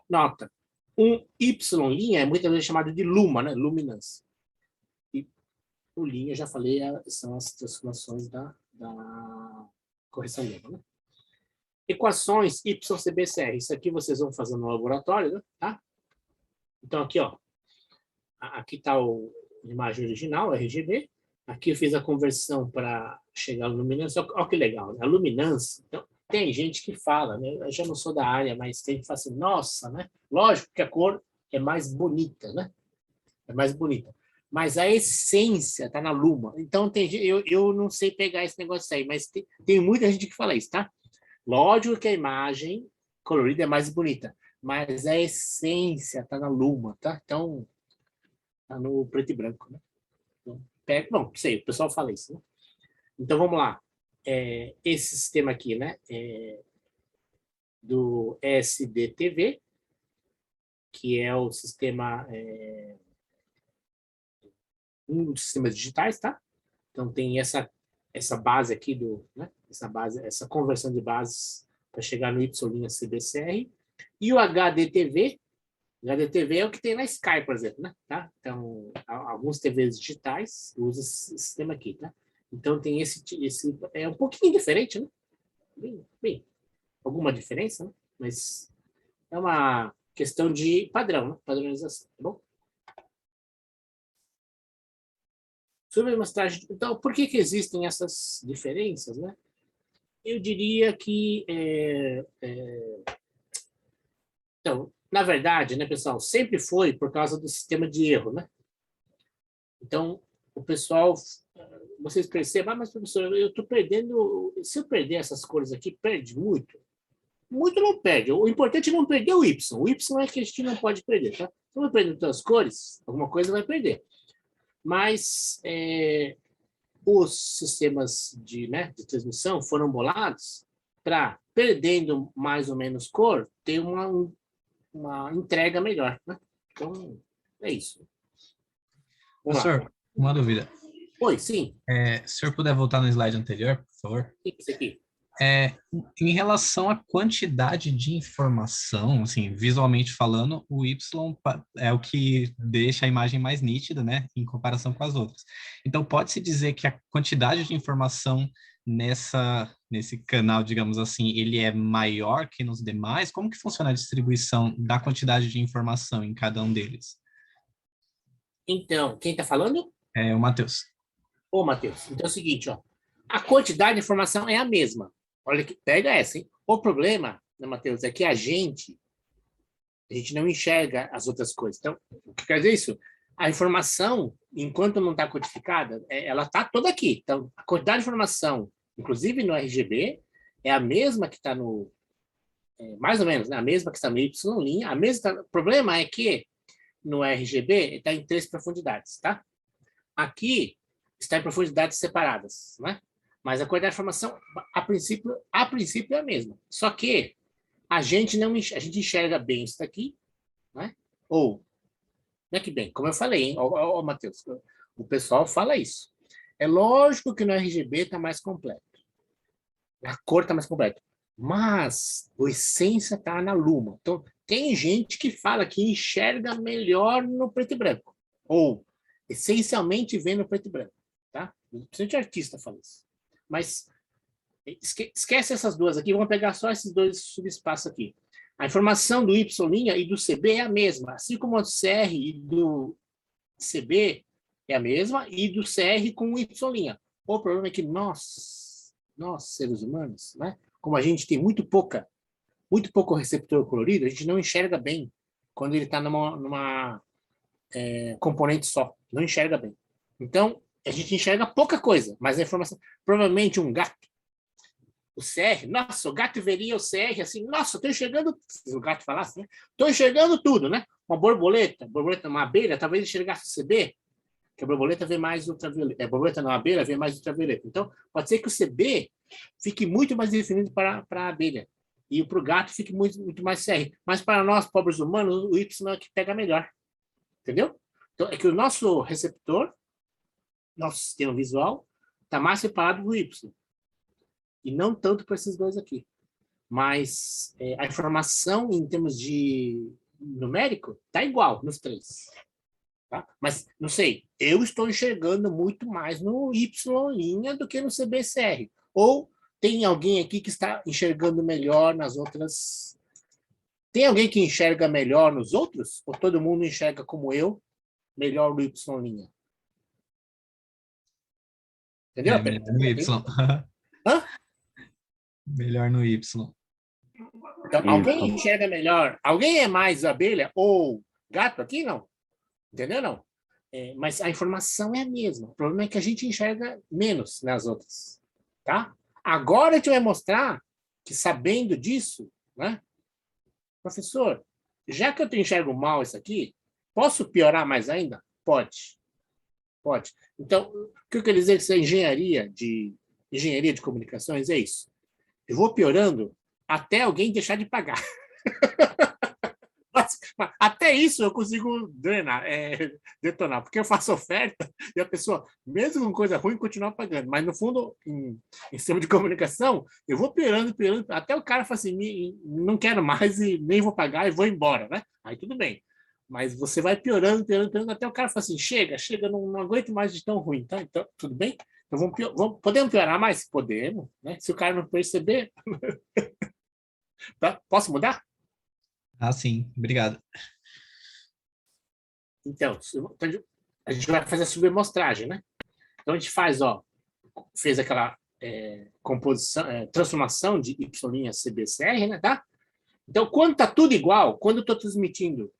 Nota. Um Y' é muitas vezes chamado de luma, né? Luminância. E o linha, já falei, são as transformações da correção lema, né? Equações YCBCR. Isso aqui vocês vão fazer no laboratório, né? Tá? Então, aqui, ó. Aqui está a imagem original, RGB. Aqui eu fiz a conversão para chegar à luminância. Olha que legal, né? A luminância. Então, tem gente que fala, né? Eu já não sou da área, mas tem gente que fala assim, nossa, né? Lógico que a cor é mais bonita, né? É mais bonita. Mas a essência está na luma. Então, eu não sei pegar esse negócio aí, mas tem muita gente que fala isso, tá? Lógico que a imagem colorida é mais bonita, mas a essência está na luma, tá? Então, está no preto e branco, né? Então, não sei, o pessoal fala isso, né? Então, vamos lá. Esse sistema aqui, né? Do SDTV. que é o sistema, um dos sistemas digitais, tá? Então tem essa base aqui né? Essa conversão de bases para chegar no YCBCR. E o HDTV é o que tem na Sky, por exemplo, né? Tá? Então, alguns TVs digitais usam esse sistema aqui, tá? Então tem esse é um pouquinho diferente, né? Bem, alguma diferença, né? Mas é uma questão de padrão, né? Padronização, tá bom? Sobre a amostragem, então, por que existem essas diferenças, né? Eu diria que, então, na verdade, né, pessoal, sempre foi por causa do sistema de erro, né? Então, o pessoal, vocês percebem, mas professor, eu estou perdendo, se eu perder essas cores aqui, perde muito? Muito não perde, o importante é não perder o Y é que a gente não pode perder, tá? Se eu não perder todas as cores, alguma coisa vai perder. Mas os sistemas de transmissão foram bolados para, perdendo mais ou menos cor, ter uma entrega melhor, né? Então, é isso. Vamos lá. Professor, uma dúvida. Oi, sim. Se o senhor puder voltar no slide anterior, por favor. Isso aqui. Em relação à quantidade de informação, assim, visualmente falando, o Y é o que deixa a imagem mais nítida, né, em comparação com as outras. Então, pode-se dizer que a quantidade de informação nesse canal, digamos assim, ele é maior que nos demais? Como que funciona a distribuição da quantidade de informação em cada um deles? Então, quem está falando? É o Matheus. Ô, Matheus, então é o seguinte, ó. A quantidade de informação é a mesma. Olha que pega essa, hein? O problema, né, Matheus, é que a gente não enxerga as outras coisas. Então, o que quer dizer isso? A informação, enquanto não está codificada, ela está toda aqui. Então, a quantidade de informação, inclusive no RGB, é a mesma que está no... mais ou menos, né? A mesma que está no Y', a mesma... O problema é que no RGB está em 3 profundidades, tá? Aqui está em profundidades separadas, né? Mas a quantidade de informação, a princípio é a mesma. Só que a gente enxerga bem isso daqui, né? Ou, não é que bem, como eu falei, hein? Ó, Matheus, o pessoal fala isso. É lógico que no RGB está mais completo. A cor está mais completa. Mas a essência está na Luma. Então, tem gente que fala que enxerga melhor no preto e branco. Ou, essencialmente, vê no preto e branco. Tá? Principalmente artista fala isso. Mas esquece essas duas aqui, vamos pegar só esses dois subespaços aqui. A informação do Y' e do CB é a mesma, assim como a do CR e do CB é a mesma, e do CR com o Y'. O problema é que nós, seres humanos, né, como a gente tem muito pouco receptor colorido, a gente não enxerga bem quando ele está numa componente só, não enxerga bem. Então, a gente enxerga pouca coisa, mas a informação, provavelmente um gato, o CR, nossa, o gato veria o CR assim, nossa, estou enxergando, se o gato falasse, né? Estou enxergando tudo, né? Uma borboleta, uma abelha, talvez enxergasse o CB, que a borboleta vê mais ultravioleta, a borboleta não, a abelha vê mais ultravioleta. Então, pode ser que o CB fique muito mais definido para a abelha, e para o gato fique muito mais CR. Mas para nós, pobres humanos, o Y é que pega melhor. Entendeu? Então, é que o nosso receptor, nosso sistema visual, está mais separado do Y. E não tanto para esses dois aqui. Mas a informação, em termos de numérico, está igual nos 3. Tá? Mas, não sei, eu estou enxergando muito mais no Y' do que no CBCR. Ou tem alguém aqui que está enxergando melhor nas outras... Tem alguém que enxerga melhor nos outros? Ou todo mundo enxerga como eu, melhor no Y'? Entendeu? Melhor no Y. Hã? Melhor no Y. Então, alguém enxerga melhor? Alguém é mais abelha ou gato aqui? Não. Entendeu? Não. Mas a informação é a mesma. O problema é que a gente enxerga menos nas outras. Tá? Agora a gente vai mostrar que, sabendo disso, né? Professor, já que eu enxergo mal isso aqui, posso piorar mais ainda? Pode. Pode. Então, o que eu quero dizer que essa engenharia de comunicações é isso. Eu vou piorando até alguém deixar de pagar. Mas até isso eu consigo detonar, porque eu faço oferta e a pessoa, mesmo com coisa ruim, continua pagando. Mas, no fundo, em sistema de comunicação, eu vou piorando, até o cara fala assim, não quero mais e nem vou pagar e vou embora, né? Aí tudo bem. Mas você vai piorando, até o cara fala assim, chega, não aguento mais de tão ruim, tá? Então, tudo bem? Então, podemos piorar mais? Podemos, né? Se o cara não perceber... Tá? Posso mudar? Ah, sim. Obrigado. Então, a gente vai fazer a subamostragem, né? Então, a gente fez aquela transformação de Y' CBCR, né? Tá? Então, quando está tudo igual, quando eu estou transmitindo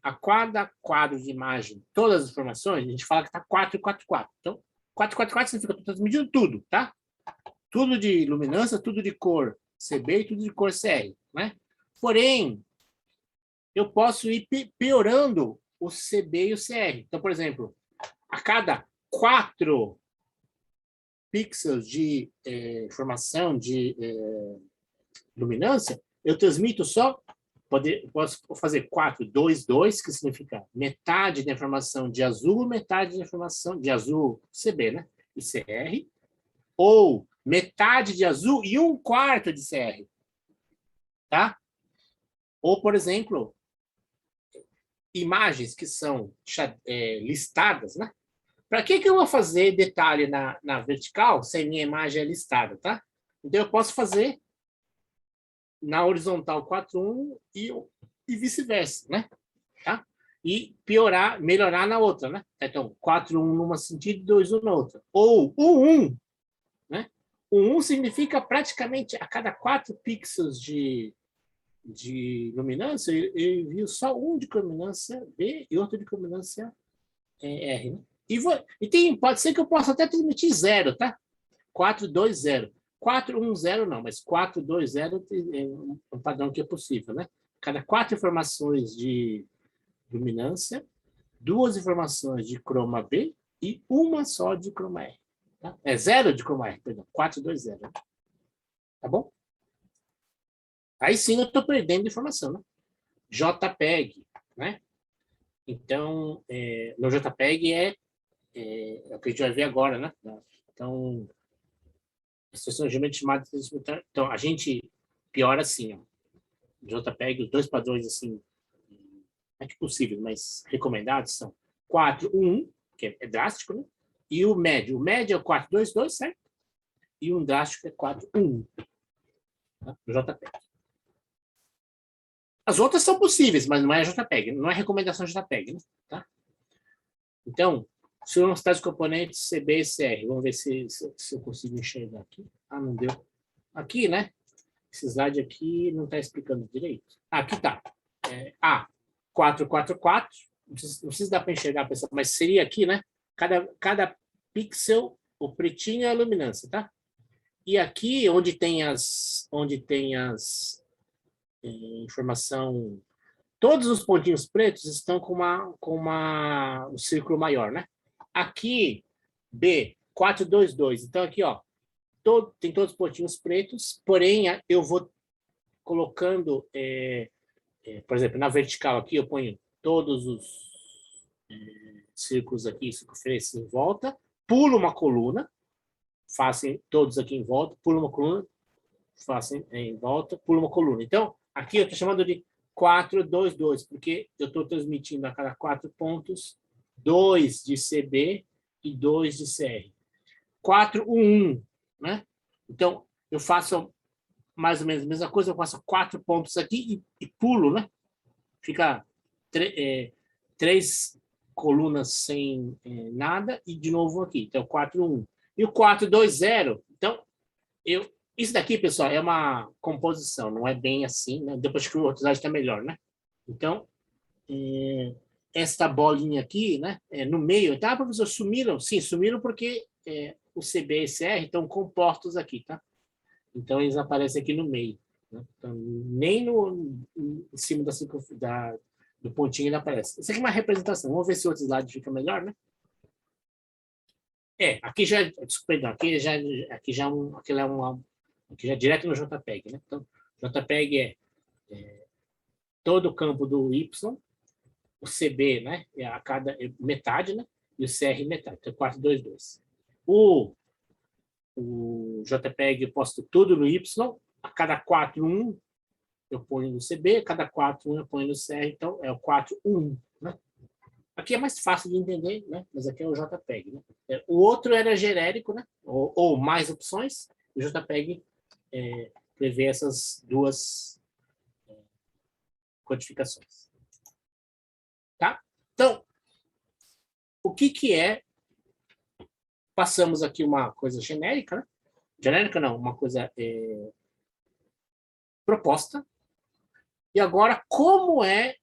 a cada quadro de imagem todas as informações, a gente fala que está 4 e 4, 4. Então, 4, 4, 4 significa que eu estou transmitindo tudo, tá? Tudo de luminância, tudo de cor CB e tudo de cor CR, né? Porém, eu posso ir piorando o CB e o CR. Então, por exemplo, a cada 4 pixels de informação de luminância, eu transmito só, posso fazer 4, 2, 2, que significa metade da informação de azul, metade da informação de azul CB, né? E CR, ou metade de azul e 1/4 de CR. Tá? Ou, por exemplo, imagens que são listadas, né? Para que eu vou fazer detalhe na vertical se a minha imagem é listada, tá? Então, eu posso fazer na horizontal 4:1 e vice-versa, né? Tá? E melhorar na outra, né? Então, 4:1 numa sentido e 2:1 na outra. Ou 1:1, né? O 1 significa praticamente a cada 4 pixels de luminância, eu envio só um de luminância B e outro de luminância R. Né? Pode ser que eu possa até transmitir 0, tá? 4, 2, 0. 4, 1, 0 não, mas 4, 2, 0 é um padrão que é possível, né? Cada 4 informações de luminância, 2 informações de croma B e uma só de croma R. Tá? 0 de croma R, perdão. 4, 2, 0. Tá bom? Aí sim eu estou perdendo informação, né? JPEG, né? Então, no JPEG é o que a gente vai ver agora, né? Então, as questões geralmente chamadas de... Então, a gente piora assim, ó. JPEG, os 2 padrões, assim, não é que possível, mas recomendados são 4:1, que é drástico, né? E o médio. O médio é o 4:2:2, certo? E um drástico é 4:1, tá? No JPEG. As outras são possíveis, mas não é JPEG, não é recomendação JPEG, né? Tá? Então, se eu mostrar os componentes CB e CR, vamos ver se eu consigo enxergar aqui. Ah, não deu. Aqui, né? Esse slide aqui não está explicando direito. Aqui está. 444. Não sei se dá para enxergar, pessoal, mas seria aqui, né? Cada pixel, o pretinho é a luminância, tá? E aqui, onde tem as informação, todos os pontinhos pretos estão com um círculo maior, né? Aqui, B, 422. Então, aqui, ó, tem todos os pontinhos pretos, porém, eu vou colocando, por exemplo, na vertical aqui, eu ponho todos os círculos aqui, circunferência em volta, pulo uma coluna, faço todos aqui em volta, pulo uma coluna, faço em volta, pulo uma coluna. Então, aqui eu estou chamando de 422, porque eu estou transmitindo a cada 4 pontos 2 de CB e 2 de CR. 411, né? Então, eu faço mais ou menos a mesma coisa, eu faço 4 pontos aqui e pulo, né? Fica 3 colunas sem nada e de novo aqui. Então, 411. E o 420, então, isso daqui, pessoal, é uma composição, não é bem assim, né? Depois que o outro slide está melhor, né? Então, esta bolinha aqui, né? No meio, tá, professor? Sumiram? Sim, sumiram porque o CB e CR estão compostos aqui, tá? Então, eles aparecem aqui no meio. Né? Então, nem em cima do pontinho ele aparece. Isso aqui é uma representação. Vamos ver se o outro slide fica melhor, né? Aqui já, desculpa, perdão, aqui já é direto no JPEG, né? Então, JPEG todo o campo do Y, o CB, né, é a cada metade, né, e o CR metade, então 4, 2, 2. O JPEG eu posto tudo no Y, a cada 4, 1 eu ponho no CB, a cada 4, 1 eu ponho no CR, então é o 4, 1, né? Aqui é mais fácil de entender, né, mas aqui é o JPEG, né? O outro era genérico, né, ou mais opções, o JPEG prevê essas duas codificações. Tá? Então, o que é? Passamos aqui uma coisa genérica, né? Genérica não, uma coisa proposta. E agora, como é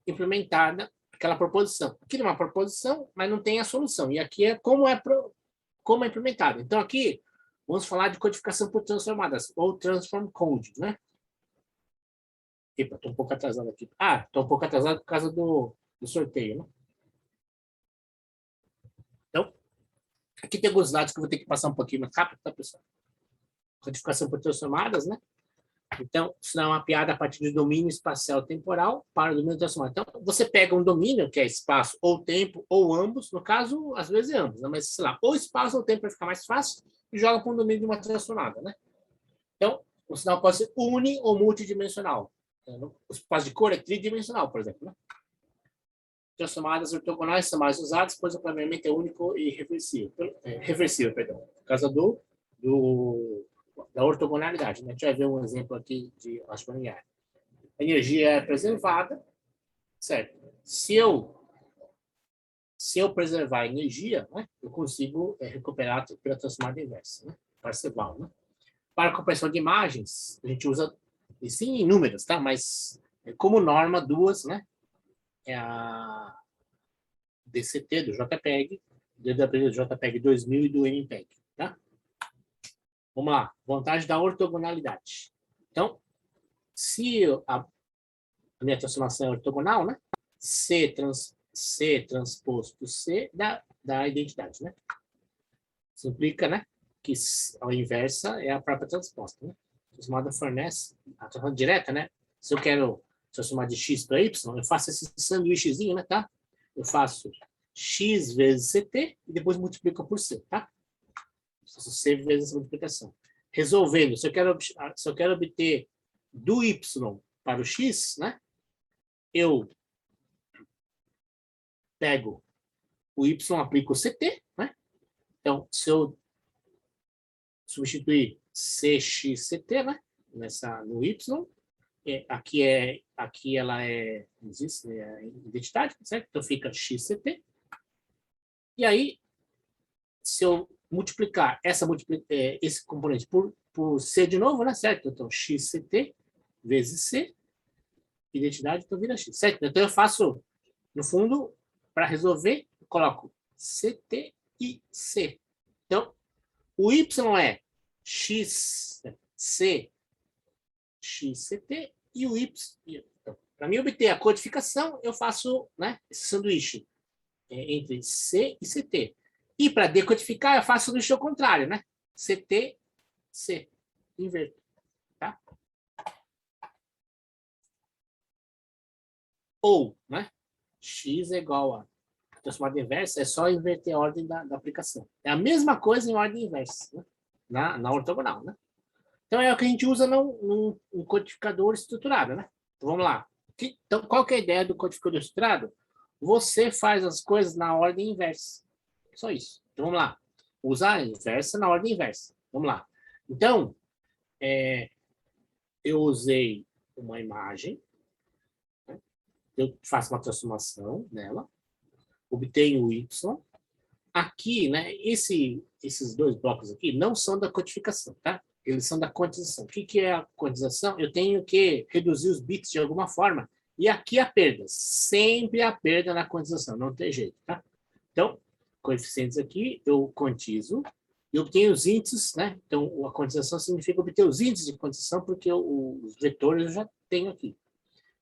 implementada aquela proposição? Aqui é uma proposição, mas não tem a solução. E aqui é como é implementada. Então, aqui, vamos falar de codificação por transformadas, ou transform code, né? Epa, estou um pouco atrasado aqui. Estou um pouco atrasado por causa do sorteio, né? Então, aqui tem alguns dados que eu vou ter que passar um pouquinho mais rápido, tá, pessoal? Codificação por transformadas, né? Então, isso é uma piada a partir do domínio espacial temporal para o domínio transformado. Então, você pega um domínio, que é espaço ou tempo, ou ambos, no caso, às vezes é ambos, né? Mas, sei lá, ou espaço ou tempo para ficar mais fácil, e joga para um domínio de uma transformada, né? Então, o sinal pode ser uni ou multidimensional. O espaço de cor é tridimensional, por exemplo, né? Transformadas ortogonais são mais usadas, pois o clareamento é único e reversível, perdão, por causa da ortogonalidade, né? A gente vai ver um exemplo aqui de linear. A energia é preservada, certo? Se eu preservar a energia, né, eu consigo recuperar pela transformada inversa, né? Parseval, né? Para a compressão de imagens, a gente usa, e sim, em números, tá? Mas como norma, duas, né? É a DCT do JPEG, do JPEG 2000 e do MPEG, tá? Vamos lá, vantagem da ortogonalidade. Então, se a minha transformação é ortogonal, né? C transposto C dá a identidade, né? Isso implica, né? Que a inversa é a própria transposta, né? A transformada fornece a transformada direta, né? Se eu quero transformar de X para Y, eu faço esse sanduíchezinho, né, tá? Eu faço X vezes CT e depois multiplico por C, tá? Faço C vezes essa multiplicação. Resolvendo, se eu quero obter do Y para o X, né? Eu pego o Y, aplico o CT, né? Então, se eu substituir CXCT, né? No Y, aqui ela existe, né, a identidade, certo? Então fica XCT. E aí, se eu multiplicar esse componente por C de novo, né, certo? Então XCT vezes C, identidade, então vira X, certo? Então eu faço, no fundo, para resolver, eu coloco CT e C. Então, o Y é XC, XCT, e o Y. Então, para mim obter a codificação, eu faço, né, esse sanduíche entre C e CT. E para decodificar, eu faço o sanduíche ao contrário, né? CT, C. Inverto. Tá? Ou, né? X é igual a transformada inversa, é só inverter a ordem da aplicação. É a mesma coisa em ordem inversa, né? Na ortogonal, né? Então, é o que a gente usa num codificador estruturado, né? Então, vamos lá. Então, qual que é a ideia do codificador estruturado? Você faz as coisas na ordem inversa. Só isso. Então, vamos lá. Usar a inversa na ordem inversa. Vamos lá. Então, eu usei uma imagem, né? Eu faço uma transformação nela, obtenho o Y. Aqui, né, esses dois blocos aqui não são da codificação, tá? Eles são da quantização. O que é a quantização? Eu tenho que reduzir os bits de alguma forma. E aqui a perda. Sempre a perda na quantização. Não tem jeito, tá? Então, coeficientes aqui, eu quantizo e obtenho os índices, né? Então, a quantização significa obter os índices de quantização, porque os vetores eu já tenho aqui.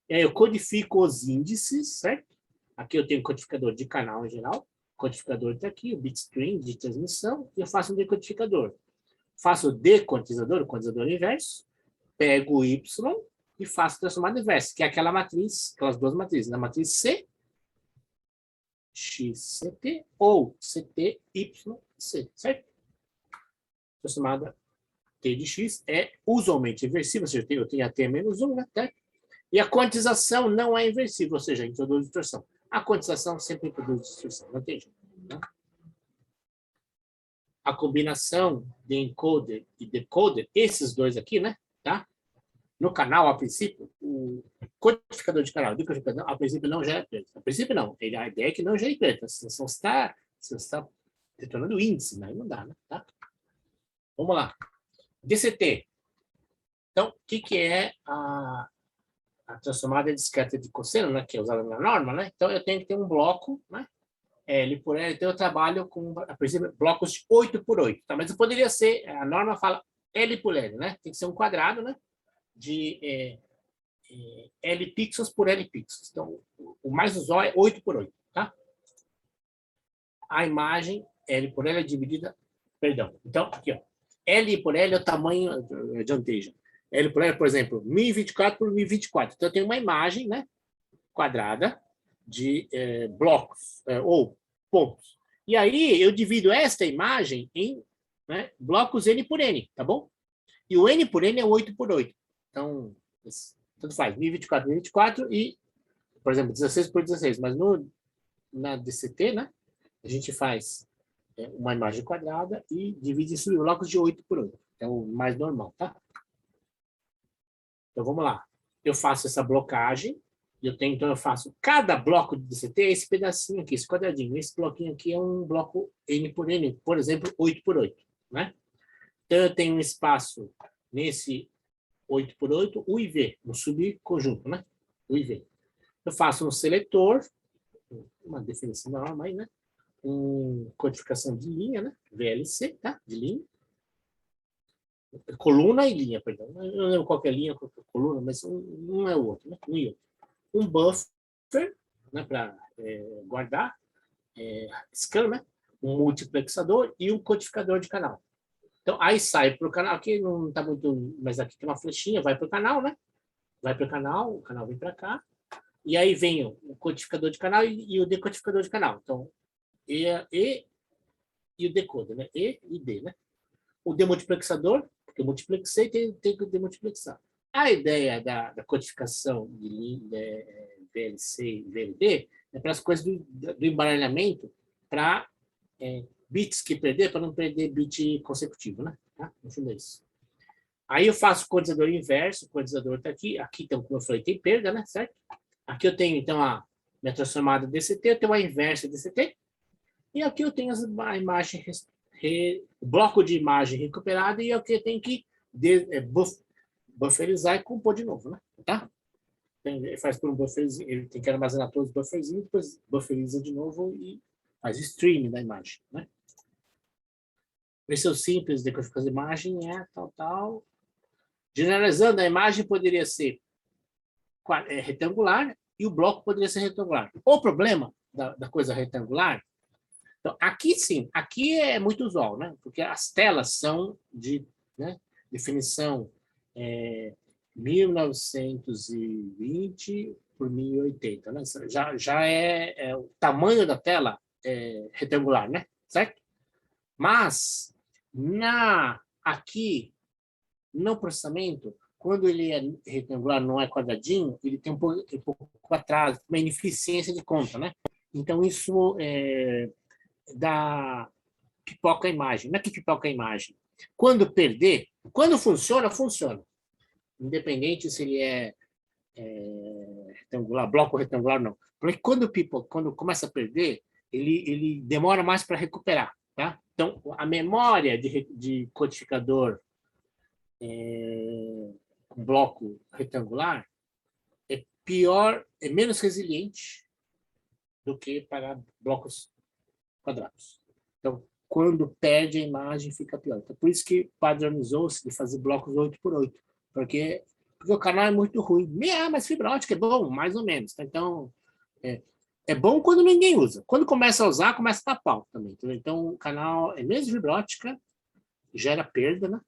E aí eu codifico os índices, certo? Aqui eu tenho codificador de canal em geral. O codificador está aqui, o bitstream de transmissão, e eu faço um decodificador. Faço o dequantizador, o quantizador inverso, pego o Y, e faço a transformada inversa, que é aquela matriz, aquelas duas matrizes, na matriz C, XCT ou CTYC, certo? Transformada T de X é usualmente inversível, ou seja, eu tenho a T menos 1, né? Tá? E a quantização não é inversível, ou seja, introduz distorção. A quantização sempre introduz distorção, não tem jeito. Né? A combinação de encoder e decoder, esses dois aqui, né? Tá? No canal, a princípio, o codificador de canal, a princípio não gera perda. A princípio não, a ideia é que não gere perda. Se você está detonando o índice, né? Não dá, né? Tá? Vamos lá. DCT. Então, o que é a transformada discreta de cosseno, né? Que é usada na norma, né? Então, eu tenho que ter um bloco, né? L por L, então eu trabalho com, a princípio, blocos de 8 por 8. Tá? Mas poderia ser, a norma fala L por L, né? Tem que ser um quadrado, né? De L pixels por L pixels. Então, o mais usual é 8 por 8, tá? A imagem L por L é dividida, perdão. Então, aqui, ó. L por L é o tamanho de anteja. L por L, por exemplo, 1024 por 1024. Então, eu tenho uma imagem, né? Quadrada, de blocos ou pontos. E aí eu divido esta imagem em, né, blocos N por N, tá bom? E o N por N é 8 por 8. Então, tanto faz, 1024 por 1024 e, por exemplo, 16 por 16. Mas na DCT, né, a gente faz uma imagem quadrada e divide isso em blocos de 8 por 8. É o mais normal, tá? Então, vamos lá. Eu faço essa blocagem. Então, eu faço cada bloco de DCT, esse pedacinho aqui, esse quadradinho. Esse bloquinho aqui é um bloco N por N, por exemplo, 8 por 8, né? Então, eu tenho um espaço nesse 8 por 8, U e V, um subconjunto, né? U e V. Eu faço um seletor, uma definição normal aí, né? Codificação de linha, né? VLC, tá? De linha. Coluna e linha, perdão. Eu não lembro qual que é linha, qual que é coluna, mas um é o outro, né? Um e outro. Um buffer, né, para guardar scan, né? Um multiplexador e um codificador de canal. Então, aí sai para o canal, aqui não está muito, mas aqui tem uma flechinha, vai para o canal, né? Vai para o canal vem para cá, e aí vem o codificador de canal e o decodificador de canal. Então, E o decoder, né? E e D, né? O demultiplexador, porque eu multiplexei, tem que demultiplexar. A ideia da codificação de VLC e VLD é para as coisas do embaralhamento, para bits que perder, para não perder bit consecutivo, né? Tá? No fundo é isso. Aí eu faço o codizador inverso, o codizador está aqui. Aqui, então, como eu falei, tem perda, né? Certo? Aqui eu tenho, então, a minha transformada DCT, eu tenho a inversa DCT, e aqui eu tenho a imagem, o bloco de imagem recuperada, e aqui eu tenho que bufferizar e compor de novo, né? Tá? Ele faz por um bufferzinho, ele tem que armazenar todos os bufferzinhos, depois bufferiza de novo e faz streaming da imagem, né? Versão simples de codificação de imagem tal. Generalizando, a imagem poderia ser retangular e o bloco poderia ser retangular. O problema da coisa retangular, então, aqui sim, aqui é muito usual, né? Porque as telas são de, né, definição 1920 por 1080, né? Já é o tamanho da tela retangular, né? Certo? Mas aqui no processamento, quando ele é retangular, não é quadradinho, ele tem um pouco atraso, uma ineficiência de conta, né? Então isso dá pipoca a imagem. Não é que pipoca a imagem. Quando perder, quando funciona, funciona. Independente se ele é retangular, bloco retangular, não. Porque quando começa a perder, ele demora mais para recuperar, tá? Então, a memória de codificador com bloco retangular é menos resiliente do que para blocos quadrados. Então, quando perde a imagem, fica pior. Então, por isso que padronizou-se de fazer blocos 8 por 8, porque o canal é muito ruim. Mas fibra ótica é bom, mais ou menos. Tá? Então, é bom quando ninguém usa. Quando começa a usar, começa a dar pau também. Entendeu? Então, o canal é mesmo fibra ótica, gera perda, né?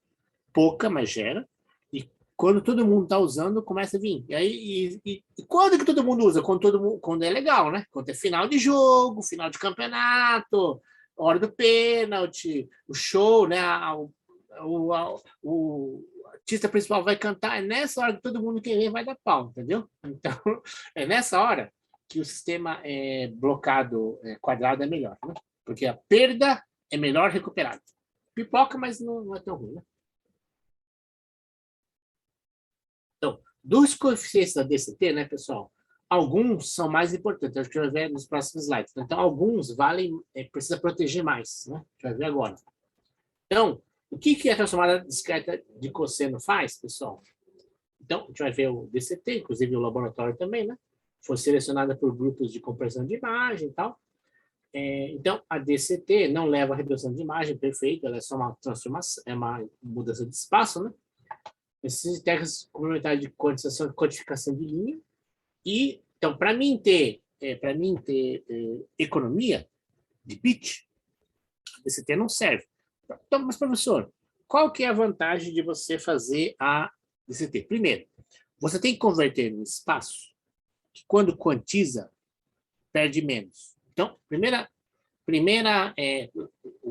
Pouca, mas gera. E quando todo mundo está usando, começa a vir. E aí, e quando que todo mundo usa? Quando é legal, né? Quando é final de jogo, final de campeonato, hora do pênalti, o show, né? O artista principal vai cantar. É nessa hora que todo mundo quer ver vai dar pau, entendeu? Então, é nessa hora que o sistema blocado quadrado é melhor, né? Porque a perda é melhor recuperada. Pipoca, mas não é tão ruim, né? Então, dos coeficientes da DCT, né, pessoal? Alguns são mais importantes, acho que a gente vai ver nos próximos slides. Então, alguns valem, precisa proteger mais, né? A gente vai ver agora. Então, o que a transformada discreta de cosseno faz, pessoal? Então, a gente vai ver o DCT, inclusive o laboratório também, né? Foi selecionada por grupos de compressão de imagem e tal. Então, a DCT não leva a redução de imagem, perfeito, ela é só uma transformação, é uma mudança de espaço, né? Essas técnicas complementares de quantização e codificação de linha. E, então, para mim ter economia de bit, a DCT não serve. Então, mas, professor, qual que é a vantagem de você fazer a DCT? Primeiro, você tem que converter no espaço, que quando quantiza, perde menos. Então, primeira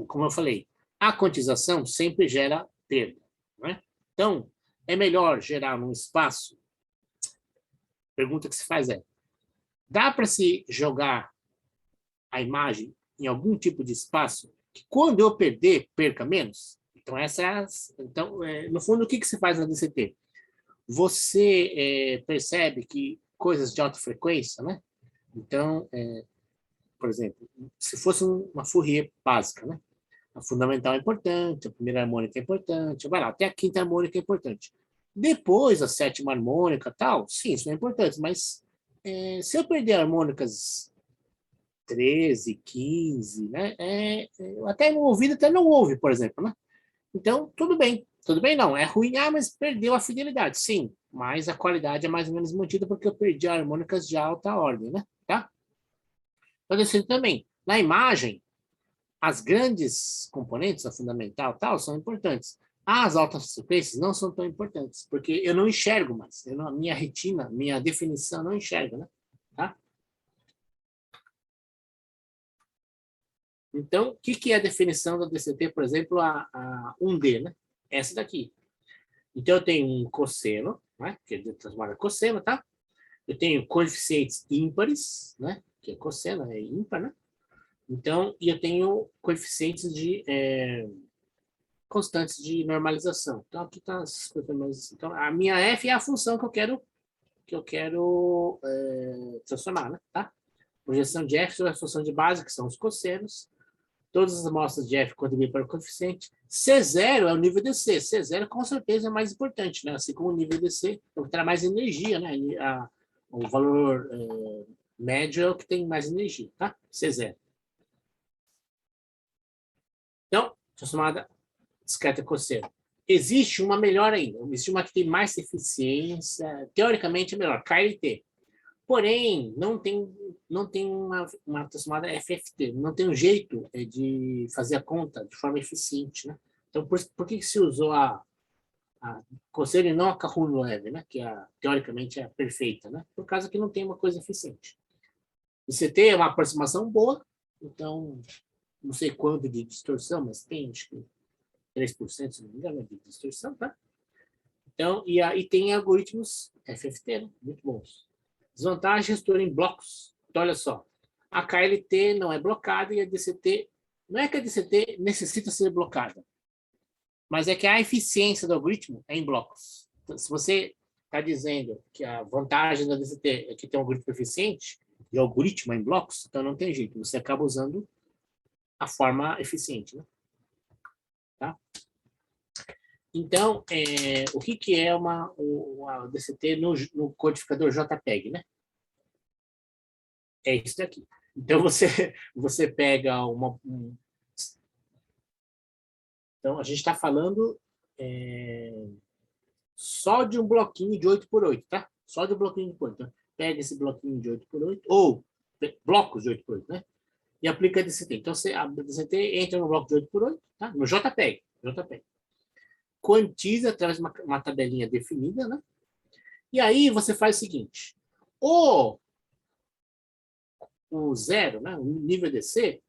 como eu falei, a quantização sempre gera perda, né? Então, é melhor gerar num espaço. Pergunta que se faz dá para se jogar a imagem em algum tipo de espaço que quando eu perder, perca menos? Então, no fundo, o que se faz na DCT? Você percebe que coisas de alta frequência, né? Então, por exemplo, se fosse uma Fourier básica, né? A fundamental é importante, a primeira harmônica é importante, vai lá, até a quinta harmônica é importante. Depois, a sétima harmônica, tal, sim, isso é importante, mas se eu perder harmônicas 13, 15, né? Até no ouvido até não ouve, por exemplo, né? Então, tudo bem não, é ruim, mas perdeu a fidelidade, sim, mas a qualidade é mais ou menos mantida porque eu perdi harmônicas de alta ordem, né? Tá? Então, decido também, na imagem, as grandes componentes, a fundamental, tal, são importantes. As altas frequências não são tão importantes, porque eu não enxergo mais. A minha retina, minha definição não enxerga, né? Tá? Então, o que é a definição da DCT, por exemplo, a 1D, né? Essa daqui. Então, eu tenho um cosseno, né? Que é transformado em cosseno, tá? Eu tenho coeficientes ímpares, né? Que é cosseno, é ímpar, né? Então, e eu tenho coeficientes de constantes de normalização. Então, aqui está as coisas. Então, a minha f é a função que eu quero transformar, né? Tá? Projeção de f sobre a função de base, que são os cossenos. Todas as amostras de f contribuem para o coeficiente. C0 é o nível DC. C0, com certeza, é mais importante, né? Assim como o nível DC, é o que traz mais energia, né? O valor médio é o que tem mais energia, tá? C0. Então, transformada discreta cosseno. Existe uma melhor ainda. Existe uma que tem mais eficiência. Teoricamente é melhor, KLT. Porém, não tem uma transformada FFT. Não tem um jeito de fazer a conta de forma eficiente, né? Então, por que se usou a cosseno e não a Kahun Leve, né? Que teoricamente é a perfeita, né? Por causa que não tem uma coisa eficiente. O CT é uma aproximação boa, então não sei quanto de distorção, mas tem, acho que 3%, se não me engano, de distorção, tá? Então, e tem algoritmos FFT, né? Muito bons. Desvantagem, gestor em blocos. Então, olha só, a KLT não é blocada e a DCT, não é que a DCT necessita ser blocada, mas é que a eficiência do algoritmo é em blocos. Então, se você está dizendo que a vantagem da DCT é que tem um algoritmo eficiente e o algoritmo é em blocos, então não tem jeito, você acaba usando a forma eficiente, né? Tá? Então, o que é uma DCT no codificador JPEG, né? É isso daqui. Então, você pega Então, a gente está falando só de um bloquinho de 8x8, tá? Só de um bloquinho de 8. Então, pega esse bloquinho de 8x8, ou blocos de 8x8, né? E aplica a DCT. Então, a DCT entra no bloco de 8x8, tá? No JPEG. quantiza através de uma tabelinha definida, né? E aí você faz o seguinte, o zero, né? O nível DC,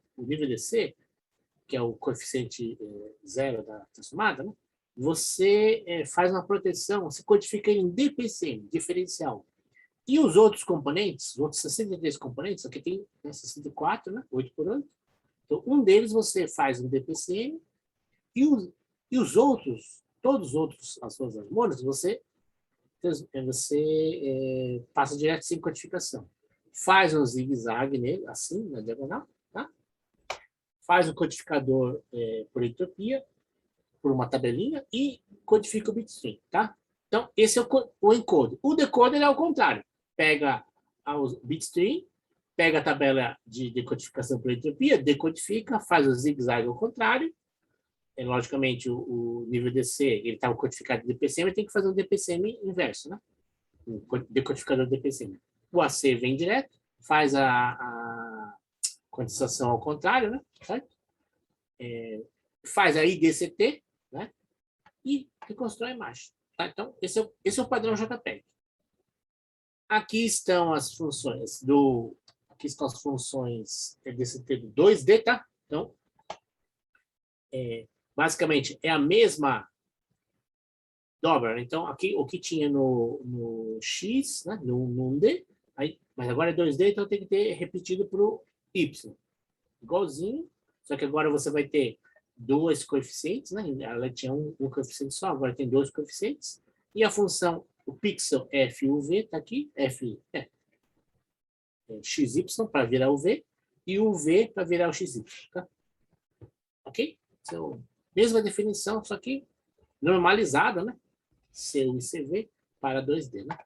que é o coeficiente zero da transformada, né? Você faz uma proteção, você codifica em DPCM, diferencial. E os outros componentes, os outros 63 componentes, aqui tem 64, né? 8 por 8. Então, um deles você faz um DPCM e os outros, todos os outros, as suas harmônicas, você passa direto sem codificação. Faz um zigue-zague nele, assim, na diagonal, tá? Faz o codificador por entropia, por uma tabelinha, e codifica o bitstream, tá? Então, esse é o encoder. O decoder é o contrário. Pega o bitstream, pega a tabela de decodificação por entropia, decodifica, faz o zigue-zague ao contrário. Logicamente, o nível DC, ele estava codificado em DPCM, ele tem que fazer um DPCM inverso, né? O decodificador DPCM. O AC vem direto, faz a condensação ao contrário, né? Certo? Faz a IDCT, né? E reconstrói a imagem. Tá? Então, esse é o padrão JPEG. Aqui estão as funções DCT do 2D, tá? Então, basicamente, é a mesma dobra. Então, aqui o que tinha no X, né? no 1D, mas agora é 2D, então tem que ter repetido para o Y. Igualzinho, só que agora você vai ter dois coeficientes, né? Ela tinha um coeficiente só, agora tem dois coeficientes. E a função, o pixel f e o v, está aqui, xy para virar o v, e o v para virar o xy. Tá? Ok? Então, mesma definição, só que normalizada, né? CU e CV para 2D, né?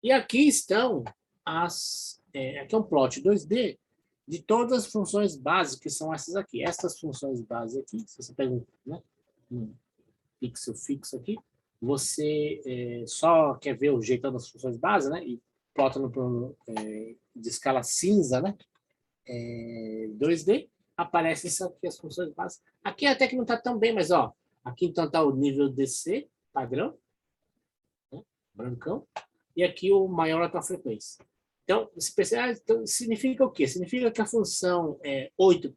E aqui estão aqui é um plot 2D de todas as funções básicas, que são essas aqui. Essas funções básicas aqui, se você pega um pixel fixo aqui, você só quer ver o jeitão das funções básicas, né? E plota no plano de escala cinza, né? 2D, aparecem aqui as funções básicas. Aqui até que não está tão bem, mas ó, aqui então está o nível DC, padrão, né? Brancão, e aqui o maior alta frequência. Então, você percebe, então, significa o quê? Significa que a função 8,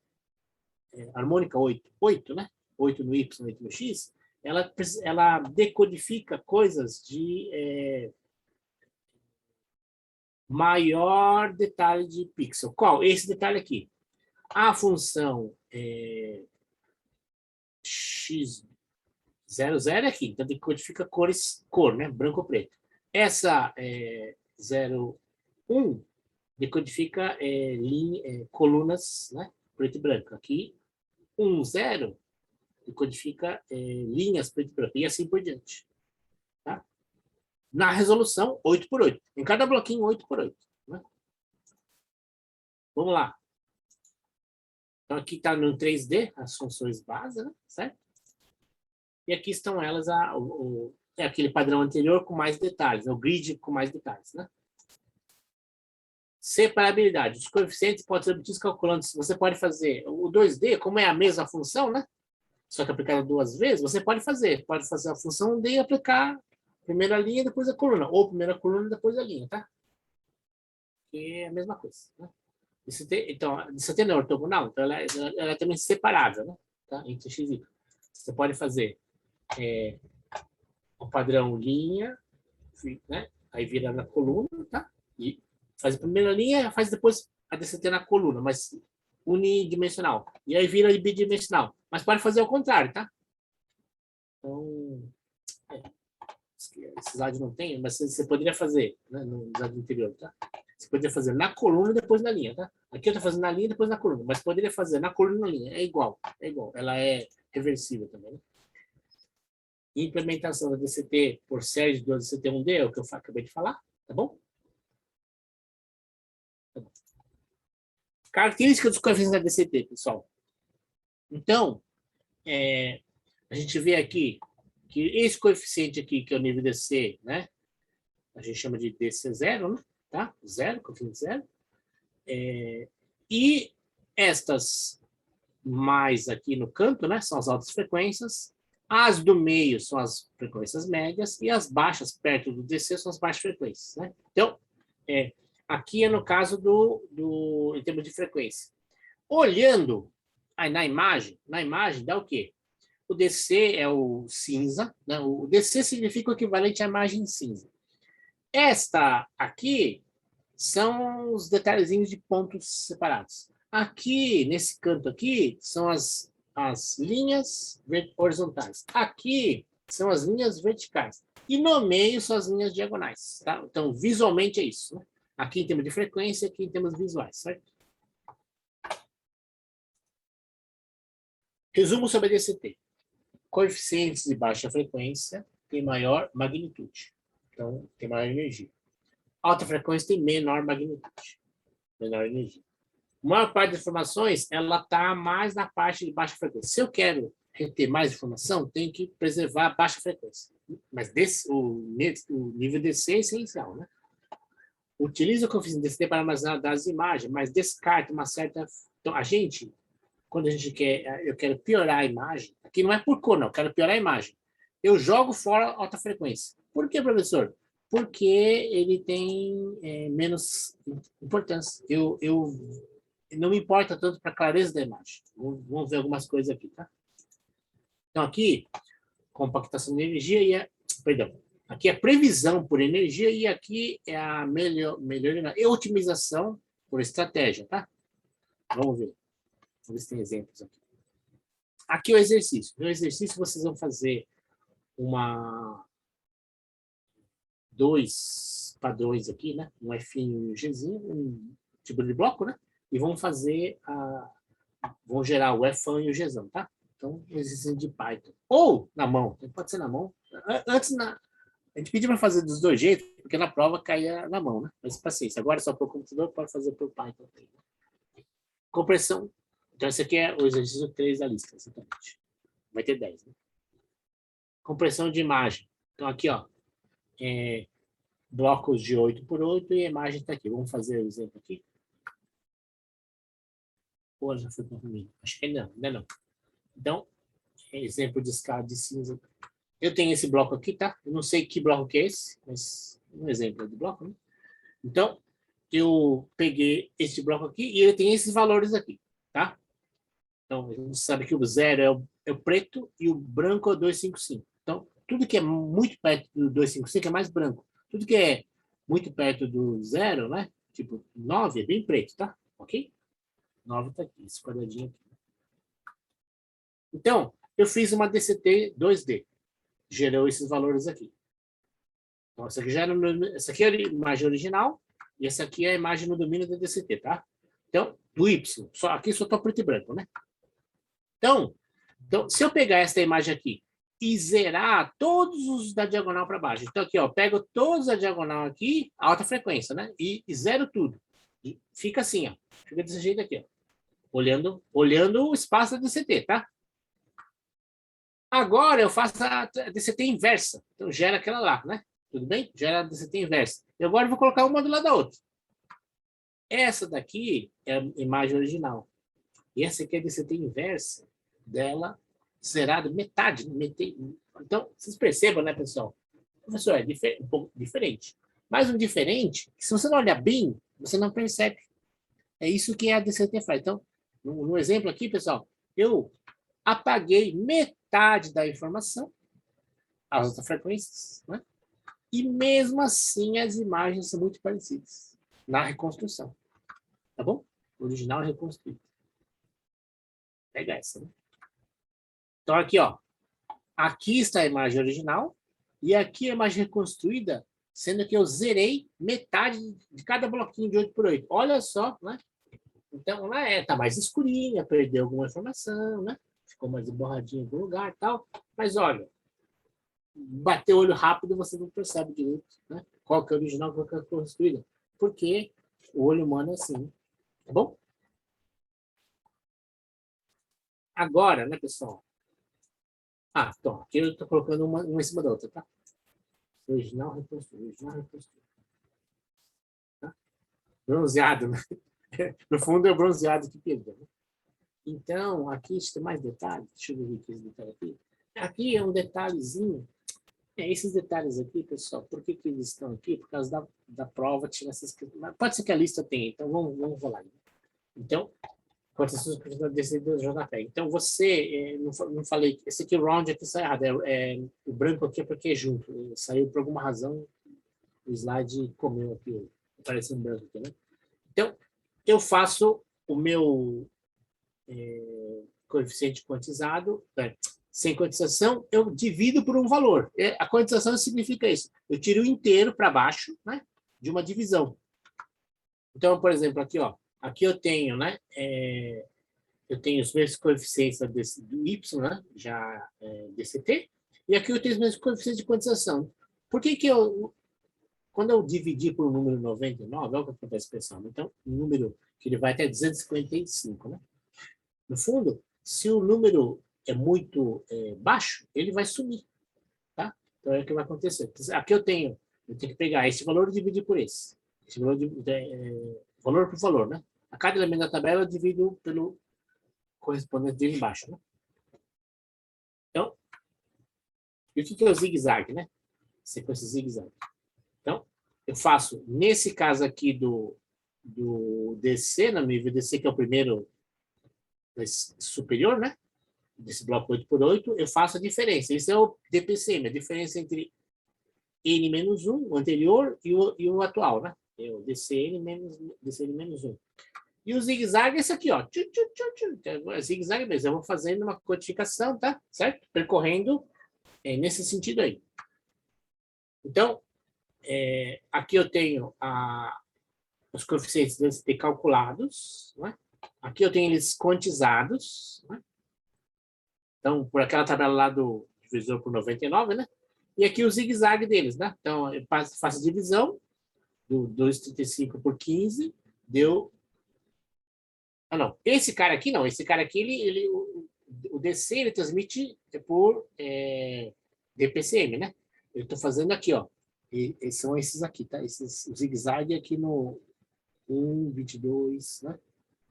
harmônica 8, né? 8 no Y, 8 no X, ela decodifica coisas de maior detalhe de pixel. Qual? Esse detalhe aqui. A função X00 é aqui, então decodifica cor, né? Branco ou preto. Essa 01 decodifica colunas, né? Preto e branco. Aqui, 10 decodifica linhas preto e branco, e assim por diante. Tá? Na resolução 8 por 8. Em cada bloquinho, 8 por 8. Né? Vamos lá. Então, aqui está no 3D, as funções base, né? Certo? E aqui estão elas, aquele padrão anterior com mais detalhes, o grid com mais detalhes, né? Separabilidade. Os coeficientes podem ser obtidos calculando. Você pode fazer o 2D, como é a mesma função, né? Só que aplicada duas vezes, você pode fazer a função D e aplicar primeiro a linha e depois a coluna, ou primeiro a coluna e depois a linha, tá? Que é a mesma coisa, né? Então, você tem ortogonal, então ela é também separável, né? Tá? Entre x e y. Você pode fazer o padrão linha, né? Aí vira na coluna, tá? E faz a primeira linha, faz depois a DCT na coluna, mas unidimensional. E aí vira bidimensional. Mas pode fazer ao contrário, tá? Então, esse slide não tem, mas você poderia fazer, né, no slide anterior, tá? Você poderia fazer na coluna e depois na linha, tá? Aqui eu estou fazendo na linha e depois na coluna, mas poderia fazer na coluna e na linha. É igual. Ela é reversível também, né? Implementação da DCT por série de 2 DCT1D é o que eu acabei de falar, tá bom? Características dos coeficientes da DCT, pessoal. Então, a gente vê aqui que esse coeficiente aqui, que é o nível DC, né? A gente chama de DC0, né? Tá? Zero, coeficiente zero. E estas mais aqui no canto, né, são as altas frequências, as do meio são as frequências médias e as baixas perto do DC são as baixas frequências, né? Então, aqui é no caso em termos de frequência. Olhando aí na imagem dá o quê? O DC é o cinza, né? O DC significa o equivalente à imagem cinza. Esta aqui são os detalhezinhos de pontos separados. Aqui, nesse canto aqui, são as linhas horizontais. Aqui são as linhas verticais. E no meio são as linhas diagonais. Tá? Então, visualmente é isso. Né? Aqui em termos de frequência, aqui em termos visuais. Certo? Resumo sobre a DCT. Coeficientes de baixa frequência têm maior magnitude. Então, tem maior energia. Alta frequência tem menor magnitude. Menor energia. A maior parte das informações, ela está mais na parte de baixa frequência. Se eu quero reter mais informação, tenho que preservar a baixa frequência. Mas o nível DC é essencial, né? Utilizo o coeficiente DCT para armazenar dados de imagem, mas descarta uma certa... Então, quando a gente quer, eu quero piorar a imagem, aqui não é por cor, não, eu quero piorar a imagem. Eu jogo fora a alta frequência. Por que, professor? Porque ele tem menos importância. Eu não me importa tanto para a clareza da imagem. Vamos ver algumas coisas aqui, tá? Então, aqui, compactação de energia perdão, aqui é previsão por energia e aqui é a melhor e otimização por estratégia, tá? Vamos ver. Vamos ver se tem exemplos aqui. Aqui é o exercício. No exercício, vocês vão fazer dois padrões aqui, né? Um F e um Gzinho, um tipo de bloco, né? E vão fazer vão gerar o F1 e o Gzão, tá? Então, um exercício de Python. Ou na mão, pode ser na mão. Antes, a gente pediu para fazer dos dois jeitos, porque na prova caía na mão, né? Mas paciência, agora só por computador, pode fazer por Python. Compressão. Então, esse aqui é o exercício 3 da lista, exatamente. Vai ter 10, né? Compressão de imagem. Então, aqui, ó, blocos de 8 por 8 e a imagem está aqui. Vamos fazer o exemplo aqui. Pô, já foi comigo. Acho que ainda não. Então, exemplo de escala de cinza. Eu tenho esse bloco aqui, tá? Eu não sei que bloco que é esse, mas um exemplo de bloco, né? Então, eu peguei esse bloco aqui e ele tem esses valores aqui, tá? Então, a gente sabe que o 0 é o preto e o branco é o 255. Então, tudo que é muito perto do 255 é mais branco. Tudo que é muito perto do 0, né? Tipo, 9 é bem preto, tá? Ok? 9 tá aqui, esse quadradinho aqui. Então, eu fiz uma DCT 2D. Gerou esses valores aqui. Então, essa aqui é a imagem original e essa aqui é a imagem no domínio da DCT, tá? Então, do Y. Aqui só está preto e branco, né? Então, se eu pegar essa imagem aqui e zerar todos os da diagonal para baixo. Então, aqui, ó, pego todos da diagonal aqui, alta frequência, né? E zero tudo. E fica assim, ó. Fica desse jeito aqui, ó. Olhando o espaço da DCT, tá? Agora eu faço a DCT inversa. Então, gera aquela lá, né? Tudo bem? Gera a DCT inversa. E agora eu vou colocar uma do lado da outra. Essa daqui é a imagem original. E essa aqui é a DCT inversa dela, zerada metade. Então, vocês percebam, né, pessoal? Professor, é um pouco diferente. Mas um diferente, que se você não olhar bem, você não percebe. É isso que a DCT faz. Então, no exemplo aqui, pessoal, eu apaguei metade da informação, as altas frequências, né? E mesmo assim as imagens são muito parecidas na reconstrução. Tá bom? O original é reconstruído. Pega essa, né? Então aqui, ó. Aqui está a imagem original e aqui a imagem reconstruída, sendo que eu zerei metade de cada bloquinho de 8 por 8. Olha só, né? Então, lá tá mais escurinha, perdeu alguma informação, né? Ficou mais emborradinho em algum lugar e tal. Mas, olha, bater o olho rápido, você não percebe direito, né? Qual que é o original, qual que é a reconstruída. Porque o olho humano é assim, tá bom? Agora, né, pessoal? Então, aqui eu estou colocando uma em cima da outra, tá? Original, reconstruído, original, reconstruído. Tá? Bronzeado, né? No fundo é o bronzeado que perdeu. Né? Então, aqui tem mais detalhes. Deixa eu ver aqui esse detalhe aqui. Aqui é um detalhezinho. Esses detalhes aqui, pessoal, por que eles estão aqui? Por causa da prova, tinha essas... Pode ser que a lista tenha, então vamos rolar. Então, cotações desse do JPEG. Então, você, não falei, esse aqui, o round aqui sai errado. O branco aqui é porque é junto. Saiu por alguma razão, o slide comeu aqui, apareceu um branco aqui, né? Então, eu faço o meu coeficiente quantizado, sem quantização, eu divido por um valor. A quantização significa isso. Eu tiro o inteiro para baixo, né, de uma divisão. Então, por exemplo, aqui, ó, aqui eu tenho, né, eu tenho os mesmos coeficientes do y, né, já dct, e aqui eu tenho os mesmos coeficientes de quantização. Por que quando eu dividir por um número 99, olha o que acontece, pessoal. Então, um número que ele vai até 255, né? No fundo, se o número é muito baixo, ele vai sumir, tá? Então, é o que vai acontecer. Aqui eu tenho que pegar esse valor e dividir por esse. Esse valor, valor por valor, né? A cada elemento da tabela eu divido pelo correspondente dele embaixo, né? Então, e o que é o zigue-zague, né? Sequência zigue-zague. Então, eu faço, nesse caso aqui do DC, no nível DC, que é o primeiro superior, né? Desse bloco 8x8, eu faço a diferença. Esse é o DPCM, a diferença entre N-1, o anterior, e o atual, né? É o DCN menos 1. E o zigue-zague é esse aqui, ó. É zigue-zague mesmo. Eu vou fazendo uma codificação, tá? Certo? Percorrendo nesse sentido aí. Então, aqui eu tenho os coeficientes DCT calculados, né? Aqui eu tenho eles quantizados, né? Então, por aquela tabela lá do divisor por 99, né? E aqui o zigue-zague deles, né? Então, eu faço a divisão do 235 por 15, deu... Ah, não. Esse cara aqui, não. Esse cara aqui, o DC, ele transmite por DPCM, né? Eu estou fazendo aqui, ó. E são esses aqui, tá? Esses zigue-zague aqui no 1, 22, né?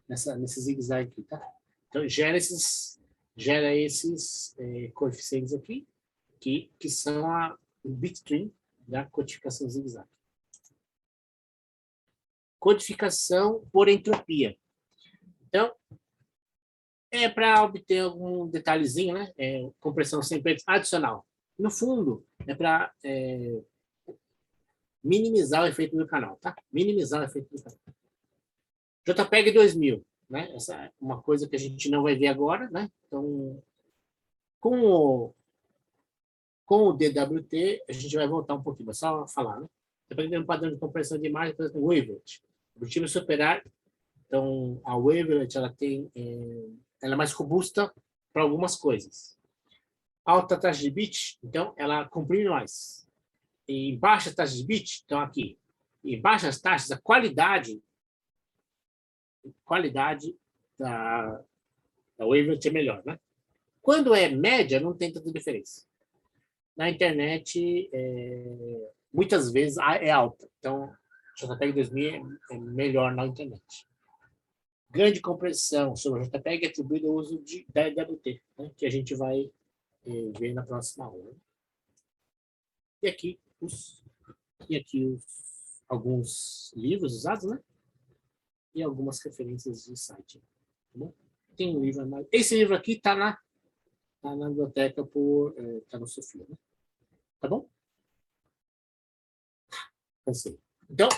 Nesse zigue-zague aqui, tá? Então, gera esses coeficientes aqui, que são o bitstream da codificação zigue-zague. Codificação por entropia. Então, para obter algum detalhezinho, né? Compressão sempre adicional. No fundo, é para minimizar o efeito do canal, tá? Minimizar o efeito do canal. JPEG 2000, né? Essa é uma coisa que a gente não vai ver agora, né? Então, com o DWT, a gente vai voltar um pouquinho, mas só falar, né? Dependendo do padrão de compressão de imagem, por exemplo, o wavelet. O objetivo é superar. Então, a wavelet, ela é mais robusta para algumas coisas. Alta taxa de bit, então, ela comprime mais. Em baixa taxa de bit, então aqui, em baixas taxas, a qualidade da wavelet é melhor, né? Quando é média, não tem tanta diferença. Na internet, muitas vezes é alta. Então, o JPEG 2000 é melhor na internet. Grande compressão sobre o JPEG é atribuído ao uso da DWT, né? Que a gente vai ver na próxima aula. Né? E aqui alguns livros usados, né? E algumas referências de site. Tá bom? Tem um livro mais. Esse livro aqui está na biblioteca tá no Sofia, né? Tá bom? Cansei. Então,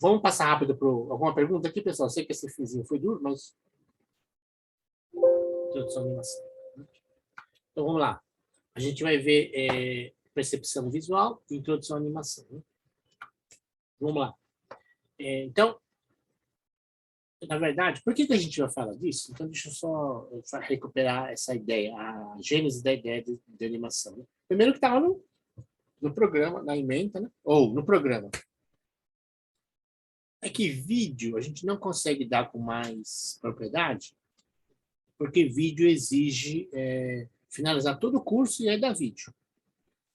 vamos passar rápido para alguma pergunta aqui, pessoal. Sei que esse finzinho foi duro, mas introdução à animação. Então, vamos lá. A gente vai ver percepção visual e introdução à animação. Né? Vamos lá. Então, na verdade, por que a gente vai falar disso? Então, deixa eu só recuperar essa ideia, a gênese da ideia de animação. Né? Primeiro que estava no programa, na ementa, né? Ou no programa. É que vídeo a gente não consegue dar com mais propriedade, porque vídeo exige finalizar todo o curso e aí dá vídeo.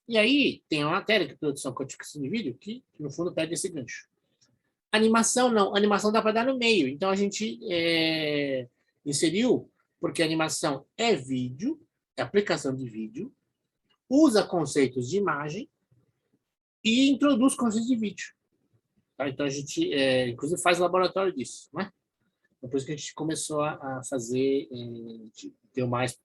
E aí tem uma matéria de produção codificação de vídeo que no fundo pega esse gancho. Animação não, animação dá para dar no meio. Então a gente inseriu Porque a animação é vídeo, é aplicação de vídeo, usa conceitos de imagem e introduz conceitos de vídeo. Tá? Então, a gente, inclusive, faz laboratório disso, né? Depois que a gente começou a fazer, deu mais...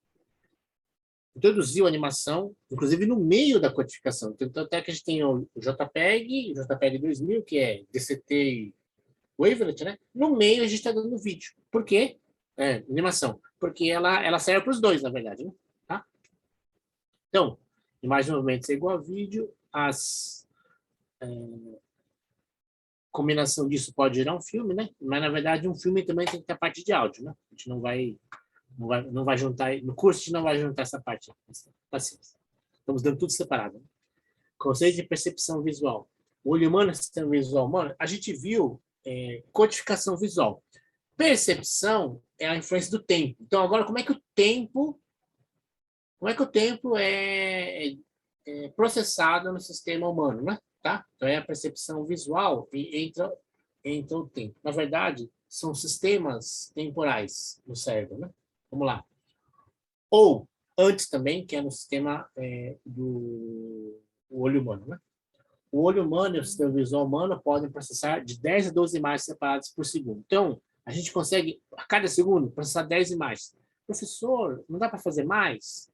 Introduziu a animação, inclusive no meio da codificação. Então, até que a gente tem o JPEG 2000, que é DCT e Wavelet, né? No meio a gente está dando vídeo. Por quê? Animação. Porque ela serve para os dois, na verdade, né? Tá? Então, imagem de movimento é igual a vídeo, combinação disso pode gerar um filme, né? Mas, na verdade, um filme também tem que ter a parte de áudio, né? A gente não vai juntar... No curso, a gente não vai juntar essa parte. Paciência. Estamos dando tudo separado. Né? Conceito de percepção visual. O olho humano, sistema visual humano, a gente viu codificação visual. Percepção é a influência do tempo. Então, agora, como é que o tempo é processado no sistema humano, né? Tá? Então, é a percepção visual e entra o tempo. Na verdade, são sistemas temporais no cérebro, né? Vamos lá. Ou, antes também, que é no sistema do olho humano, né? O olho humano e o sistema visual humano podem processar de 10 a 12 imagens separadas por segundo. Então, a gente consegue, a cada segundo, processar 10 imagens. Professor, não dá para fazer mais?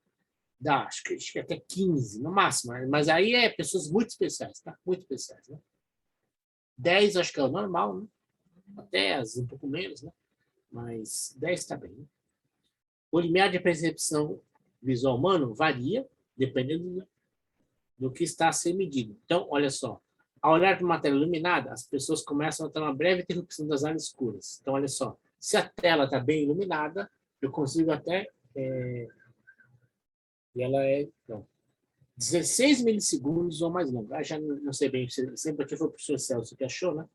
Dá, acho que até 15, no máximo. Mas aí é pessoas muito especiais, tá? Muito especiais, né? 10 acho que é o normal, né? Até um pouco menos, né? Mas 10 está bem. Né? O limiar de percepção visual humano varia, dependendo do que está a ser medido. Então, olha só. Ao olhar para uma tela iluminada, as pessoas começam a ter uma breve interrupção das áreas escuras. Então, olha só. Se a tela está bem iluminada, eu consigo até... e ela é 16 milissegundos ou mais longa. Já não sei bem, sempre aqui foi o professor Celso que achou, né?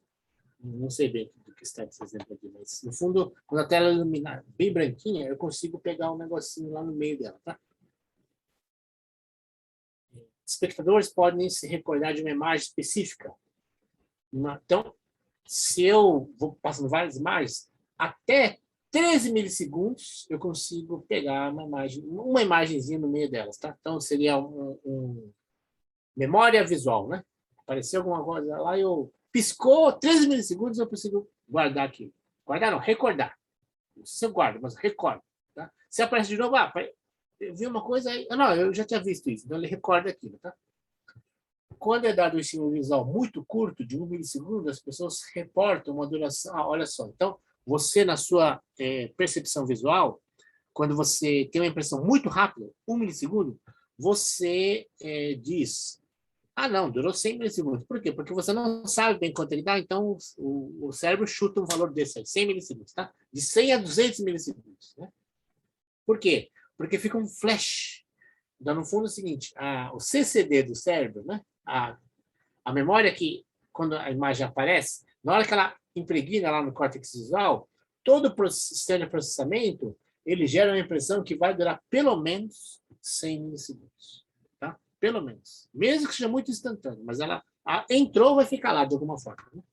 Não sei bem do que está esse exemplo aqui, mas no fundo, quando a tela é iluminada bem branquinha, eu consigo pegar um negocinho lá no meio dela, tá? Espectadores podem se recordar de uma imagem específica. Então, se eu vou passando várias imagens, até 13 milissegundos eu consigo pegar uma imagenzinha no meio delas, tá? Então, seria memória visual, né? Apareceu alguma coisa lá, piscou 13 milissegundos, eu consigo guardar aqui. Guardar não, recordar. Não sei se eu guardo, mas recordo. Tá? Se aparece de novo, eu vi uma coisa aí. Não, eu já tinha visto isso, então ele recorda aquilo, tá? Quando é dado um estímulo visual muito curto, de 1 milissegundo, as pessoas reportam uma duração. Olha só, então, você, na sua percepção visual, quando você tem uma impressão muito rápida, 1 milissegundo, você diz, não, durou 100 milissegundos. Por quê? Porque você não sabe bem quanto ele dá, então o cérebro chuta um valor desse aí, 100 milissegundos, tá? De 100 a 200 milissegundos, né? Por quê? Porque fica um flash. Então, no fundo, é o seguinte, o CCD do cérebro, né? A memória que, quando a imagem aparece, na hora que ela impregna lá no córtex visual, todo o sistema de processamento, ele gera uma impressão que vai durar pelo menos 100 milissegundos. Tá? Pelo menos. Mesmo que seja muito instantâneo, mas ela entrou, vai ficar lá de alguma forma. Né?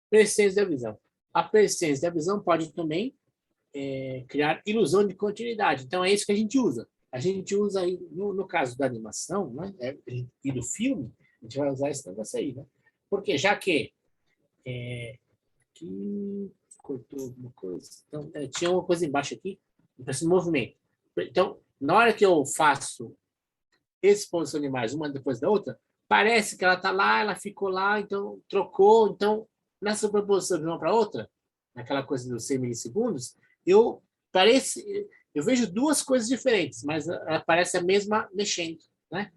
Persistência da visão. A persistência da visão pode também criar ilusão de continuidade. Então, é isso que a gente usa. A gente usa, aí, no caso da animação, né, e do filme, a gente vai usar esse negócio aí. Né? Porque já que... aqui cortou alguma coisa. Então, tinha uma coisa embaixo aqui, esse movimento. Então, na hora que eu faço essa exposição de imagens, uma depois da outra, parece que ela está lá, ela ficou lá, então trocou. Então, nessa proposição de uma para outra, naquela coisa dos 100 milissegundos, eu vejo duas coisas diferentes, mas parece a mesma mexendo, né?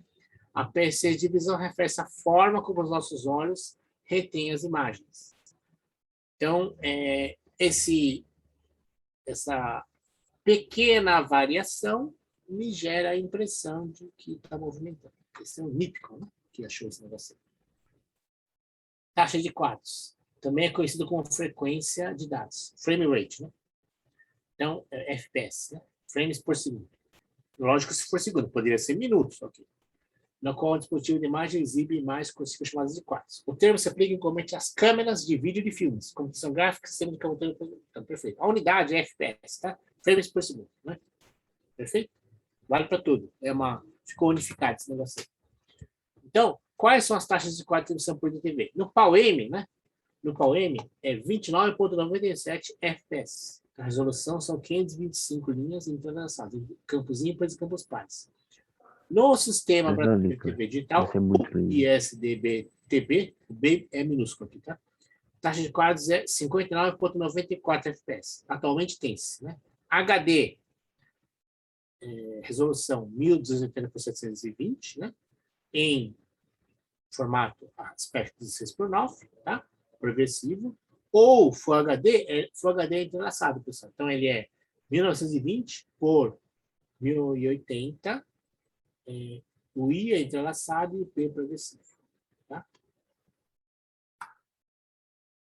A persistência de visão refere-se à forma como os nossos olhos retêm as imagens. Então, essa pequena variação me gera a impressão de que está movimentando. Esse é o Nipkow, né? Que achou esse negócio. Taxa de quadros. Também é conhecido como frequência de dados. Frame rate, né? Então, FPS, né? Frames por segundo. Lógico, se for segundo, poderia ser minutos. Okay. na qual o dispositivo de imagem exibe imagens com ciclos chamadas de quadros. O termo se aplica igualmente às câmeras de vídeo de filmes, computação gráfica, sistema de computador. Então, perfeito. A unidade é FPS, tá? Frames por segundo, né? Perfeito? Vale para tudo. Ficou unificado esse negócio aí. Então, quais são as taxas de quadro de transmissão por DTV? No PAL-M, né? No PAL-M é 29,97 FPS. A resolução são 525 linhas entrelaçadas, campos ímpares e campos pares. No sistema TV digital, ISDB-TB, o B é minúsculo aqui, tá? A taxa de quadros é 59,94 FPS. Atualmente tem-se, né? HD, resolução 1280 por 720, né? Em formato aspecto 16:9, tá? Progressivo. Ou Full HD é entrelaçado, pessoal. Então, ele é 1920 por 1080, o I é entrelaçado e o P é progressivo. Tá?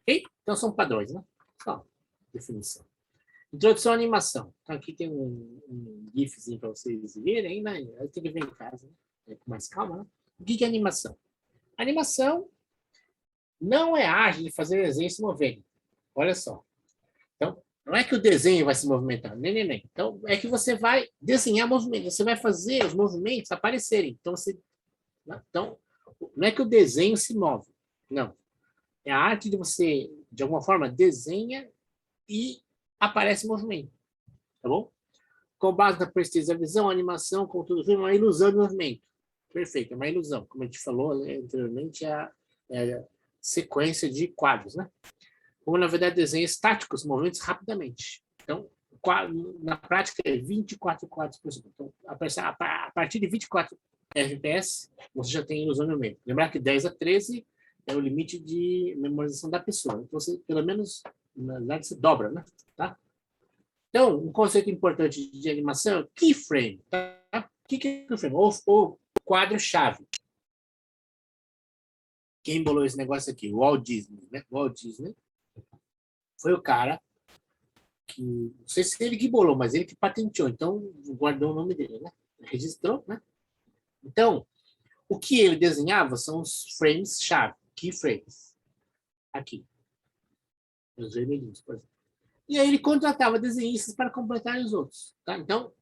Ok? Então, são padrões, né? Só, definição. Introdução à animação. Então, aqui tem um GIFzinho para vocês verem, né? Eu tenho que ver em casa, né? Com mais calma, né? O que é animação? Animação não é a arte de fazer desenho se mover. Olha só. Então, não é que o desenho vai se movimentar. Nem. Então, é que você vai desenhar movimentos. Você vai fazer os movimentos aparecerem. Então, não é que o desenho se move. Não. É a arte de você, de alguma forma, desenha e aparece movimento. Tá bom? Com base na precisão da visão, a animação, contudo, é uma ilusão de movimento. Perfeito, é uma ilusão. Como a gente falou anteriormente, é a sequência de quadros, né? Como, na verdade, desenhos estáticos, movimentos rapidamente. Então, na prática, é 24 quadros por segundo. Então, a partir de 24 FPS, você já tem ilusão de movimento. Lembrar que 10 a 13 é o limite de memorização da pessoa. Então, você, pelo menos, na verdade, você dobra, né? Tá? Então, um conceito importante de animação é keyframe. Tá? O que é keyframe? Ou quadro-chave. Quem bolou esse negócio aqui? O Walt Disney, né? O Walt Disney foi o cara que, não sei se ele que bolou, mas ele que patenteou, então guardou o nome dele, né? Registrou, né? Então, o que ele desenhava são os frames-chave, keyframes. Aqui. Os vermelhinhos, por exemplo. E aí ele contratava desenhistas para completar os outros, tá? Então,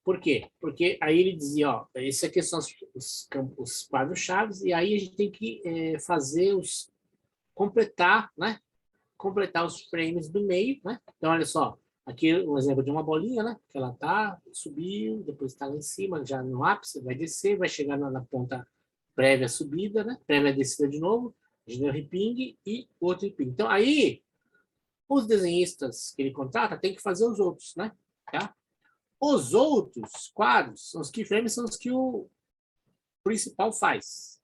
por quê? Porque aí ele dizia, ó, esse aqui são os quadros-chaves, e aí a gente tem que fazer completar, né? Completar os frames do meio, né? Então, olha só, aqui um exemplo de uma bolinha, né? Que ela subiu, depois está lá em cima, já no ápice, vai descer, vai chegar na ponta prévia subida, né? Prévia descida de novo, a gente deu ripping e outro ripping. Então, aí, os desenhistas que ele contrata tem que fazer os outros, né? Tá? Os outros quadros, os keyframes, são os que o principal faz,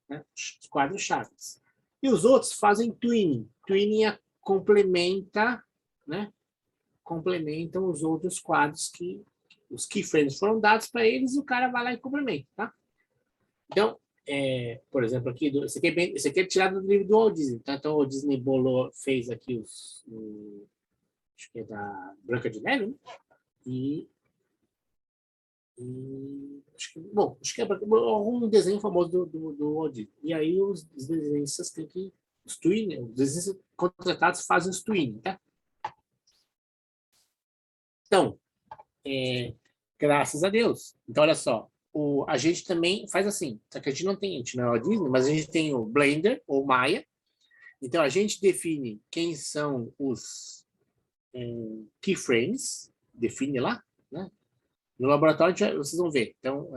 né? Os quadros chaves. E os outros fazem twinning. Twinning complementa, né? Complementam os outros quadros que os keyframes foram dados para eles e o cara vai lá e complementa, tá? Então, por exemplo, aqui, esse aqui é tirado do livro do Walt Disney, tá? Então, o Walt Disney fez aqui acho que é da Branca de Neve, né? E acho que é algum desenho famoso do Walt Disney. E aí os desenhistas têm que os desenhistas contratados fazem os twinning, tá? Então, graças a Deus. Então, olha só, a gente também faz assim, só que a gente não é o Disney, mas a gente tem o Blender ou Maya. Então, a gente define quem são os keyframes, define lá, né? No laboratório, vocês vão ver. Então,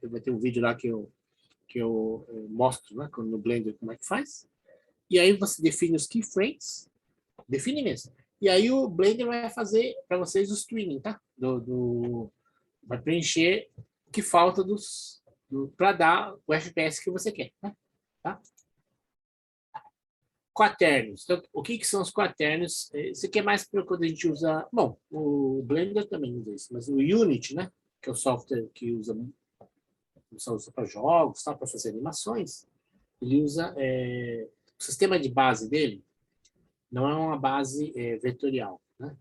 vai ter um vídeo lá que eu mostro, né, no Blender como é que faz. E aí você define os keyframes, define mesmo. E aí o Blender vai fazer para vocês os twinning, tá? Vai preencher o que falta para dar o FPS que você quer, né? Tá? Quaternos. Então, o que são os quaternos? Isso aqui é mais para quando a gente usa... Bom, o Blender também usa isso, mas o Unity, né? Que é o software que usa para jogos, para fazer animações, ele usa... o sistema de base dele não é uma base vetorial, né?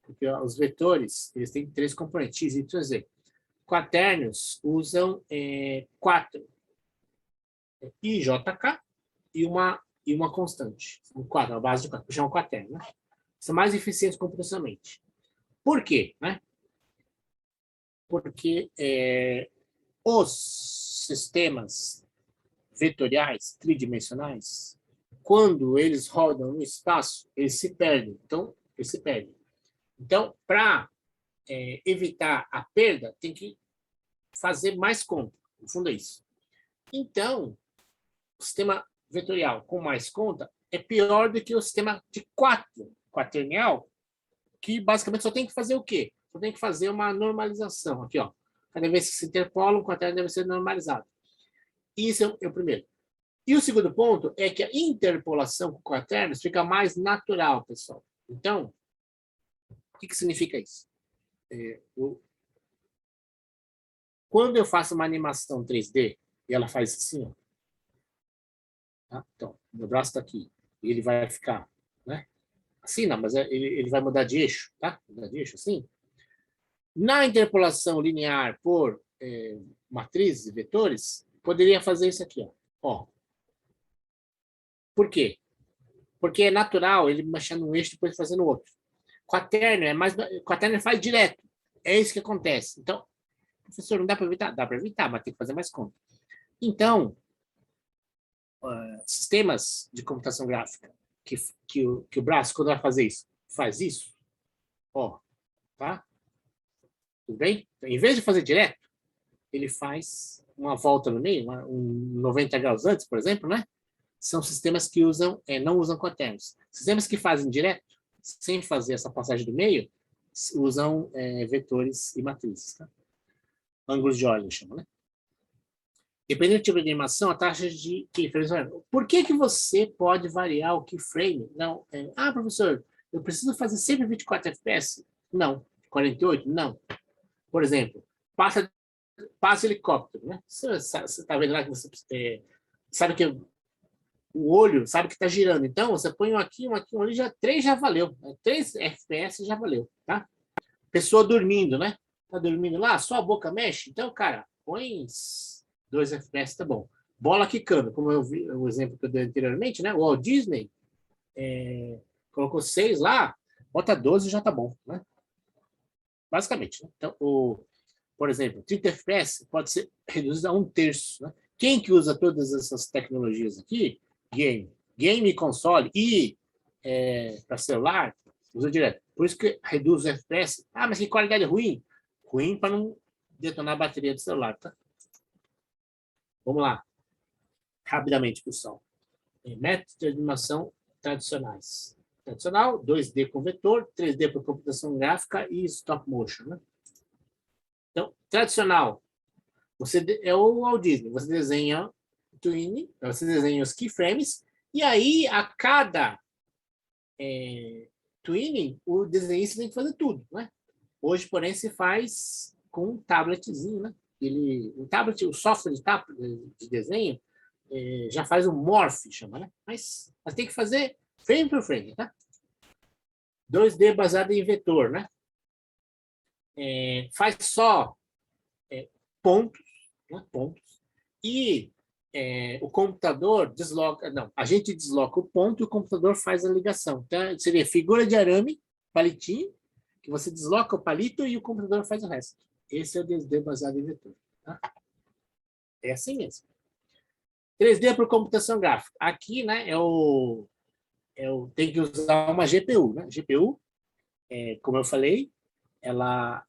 Porque os vetores, eles têm 3 componentes, X, Y, Z. quaternos usam 4 IJK e uma constante. São 4, a base de 4, chama quaterno, né? São mais eficientes computacionalmente. Por quê? Né? Porque os sistemas vetoriais tridimensionais, quando eles rodam no espaço, eles se perdem. Então, para evitar a perda, tem que fazer mais conta. No fundo é isso. Então, o sistema vetorial com mais conta é pior do que o sistema de 4 quaternial, que basicamente só tem que fazer o quê? Só tem que fazer uma normalização. Aqui, ó. Cada vez que se interpola, o quaterno deve ser normalizado. Isso é o primeiro. E o segundo ponto é que a interpolação com quaternos fica mais natural, pessoal. Então, o que significa isso? Quando eu faço uma animação 3D, e ela faz assim, ó. Tá? Então, meu braço está aqui. E ele vai ficar, né? Assim, não, mas ele vai mudar de eixo, tá? Mudar de eixo, assim. Na interpolação linear por matrizes e vetores, poderia fazer isso aqui, ó. Por quê? Porque é natural ele mexer num eixo e depois fazer no outro. Quaterno faz direto. É isso que acontece. Então, professor, não dá para evitar? Dá para evitar, mas tem que fazer mais conta. Então, sistemas de computação gráfica que o braço, quando vai fazer isso, faz isso, ó, tá? Tudo bem? Então, em vez de fazer direto, ele faz uma volta no meio, um 90 graus antes, por exemplo, né? São sistemas que não usam quaternos. Sistemas que fazem direto, sem fazer essa passagem do meio, usam vetores e matrizes, tá? Ângulos de Euler, chama, né? Dependendo do tipo de animação, a taxa de keyframes varia. Por que você pode variar o keyframe? Não, professor, eu preciso fazer sempre 24 FPS? Não. 48? Não. Por exemplo, passa helicóptero, né? Você está vendo lá que você sabe que o olho sabe que está girando. Então, você põe um aqui, um ali, 3 já valeu. 3 FPS já valeu, tá? Pessoa dormindo, né? Tá dormindo lá, só a boca mexe. Então, cara, põe 2 FPS, tá bom. Bola quicando, como eu vi o exemplo que eu dei anteriormente, né? O Walt Disney colocou 6 lá, bota 12 já tá bom, né? Basicamente, né? Então, por exemplo, 30 FPS pode ser reduzido a 1/3, né? Quem que usa todas essas tecnologias aqui? Game, console e para celular, usa direto. Por isso que reduz o FPS. Mas que qualidade ruim? Ruim para não detonar a bateria do celular, tá? Vamos lá. Rapidamente, pessoal. Métodos de animação tradicionais. Tradicional, 2D com vetor, 3D para computação gráfica e stop motion, né? Então, tradicional, é o Walt Disney. Você desenha twinning, você desenha os keyframes, e aí, a cada twinning, o desenhista tem que fazer tudo, né? Hoje, porém, se faz com um tabletzinho, né? O software de desenho já faz o morph, chama, né? Mas tem que fazer frame por frame, tá? 2D baseado em vetor, né? Faz só pontos, né? Pontos. E o computador desloca... Não, a gente desloca o ponto e o computador faz a ligação. Então, seria figura de arame, palitinho, que você desloca o palito e o computador faz o resto. Esse é o 2D baseado em vetor. Tá? É assim mesmo. 3D para computação gráfica. Aqui, né, tem que usar uma GPU. Né? GPU, como eu falei, ela...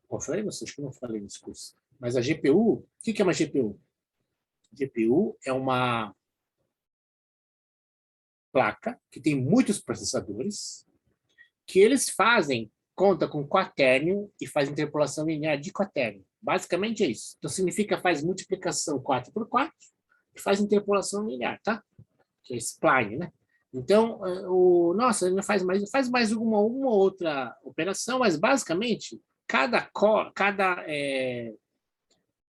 Eu falei? Não sei, acho que eu não falei nesse curso. Mas a GPU, o que é uma GPU? GPU é uma placa que tem muitos processadores que eles conta com quaternio e faz interpolação linear de quaternio. Basicamente é isso. Então, significa faz multiplicação 4 por 4 e faz interpolação linear, tá? Que é spline, né? Então, ele não faz mais uma outra operação, mas basicamente, cada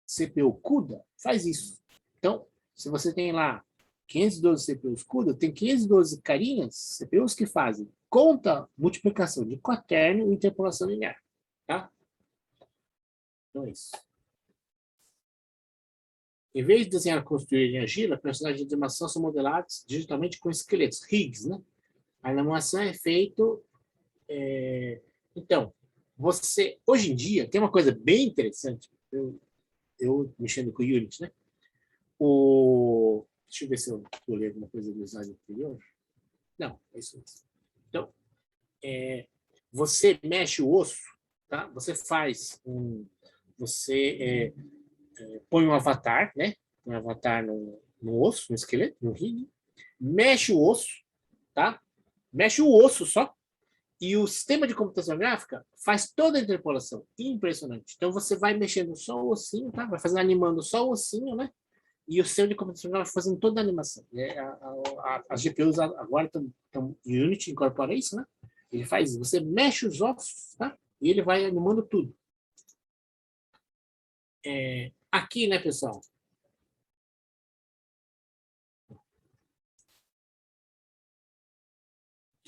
CPU CUDA faz isso. Então, se você tem lá 512 CPUs CUDA, tem 512 carinhas, CPUs que fazem conta, multiplicação de quaternio e interpolação linear. Tá? Então é isso. Em vez de desenhar e construir em argila, personagens de animação são modelados digitalmente com esqueletos, rigs, né? A animação é feita... Então, hoje em dia, tem uma coisa bem interessante, eu mexendo com o Unity, né? Deixa eu ver se eu olhei alguma coisa do slide anterior. Não, é isso mesmo. Então, você mexe o osso, tá? Você põe um avatar, né? Um avatar no osso, no esqueleto, no rig, mexe o osso, tá? Mexe o osso só, e o sistema de computação gráfica faz toda a interpolação. Impressionante. Então, você vai mexendo só o ossinho, tá? Vai animando só o ossinho, né? E o sistema de computação gráfica fazendo toda a animação. As GPUs agora estão... Unity incorpora isso, né? Ele faz isso. Você mexe os ossos, tá? E ele vai animando tudo. Aqui, né, pessoal?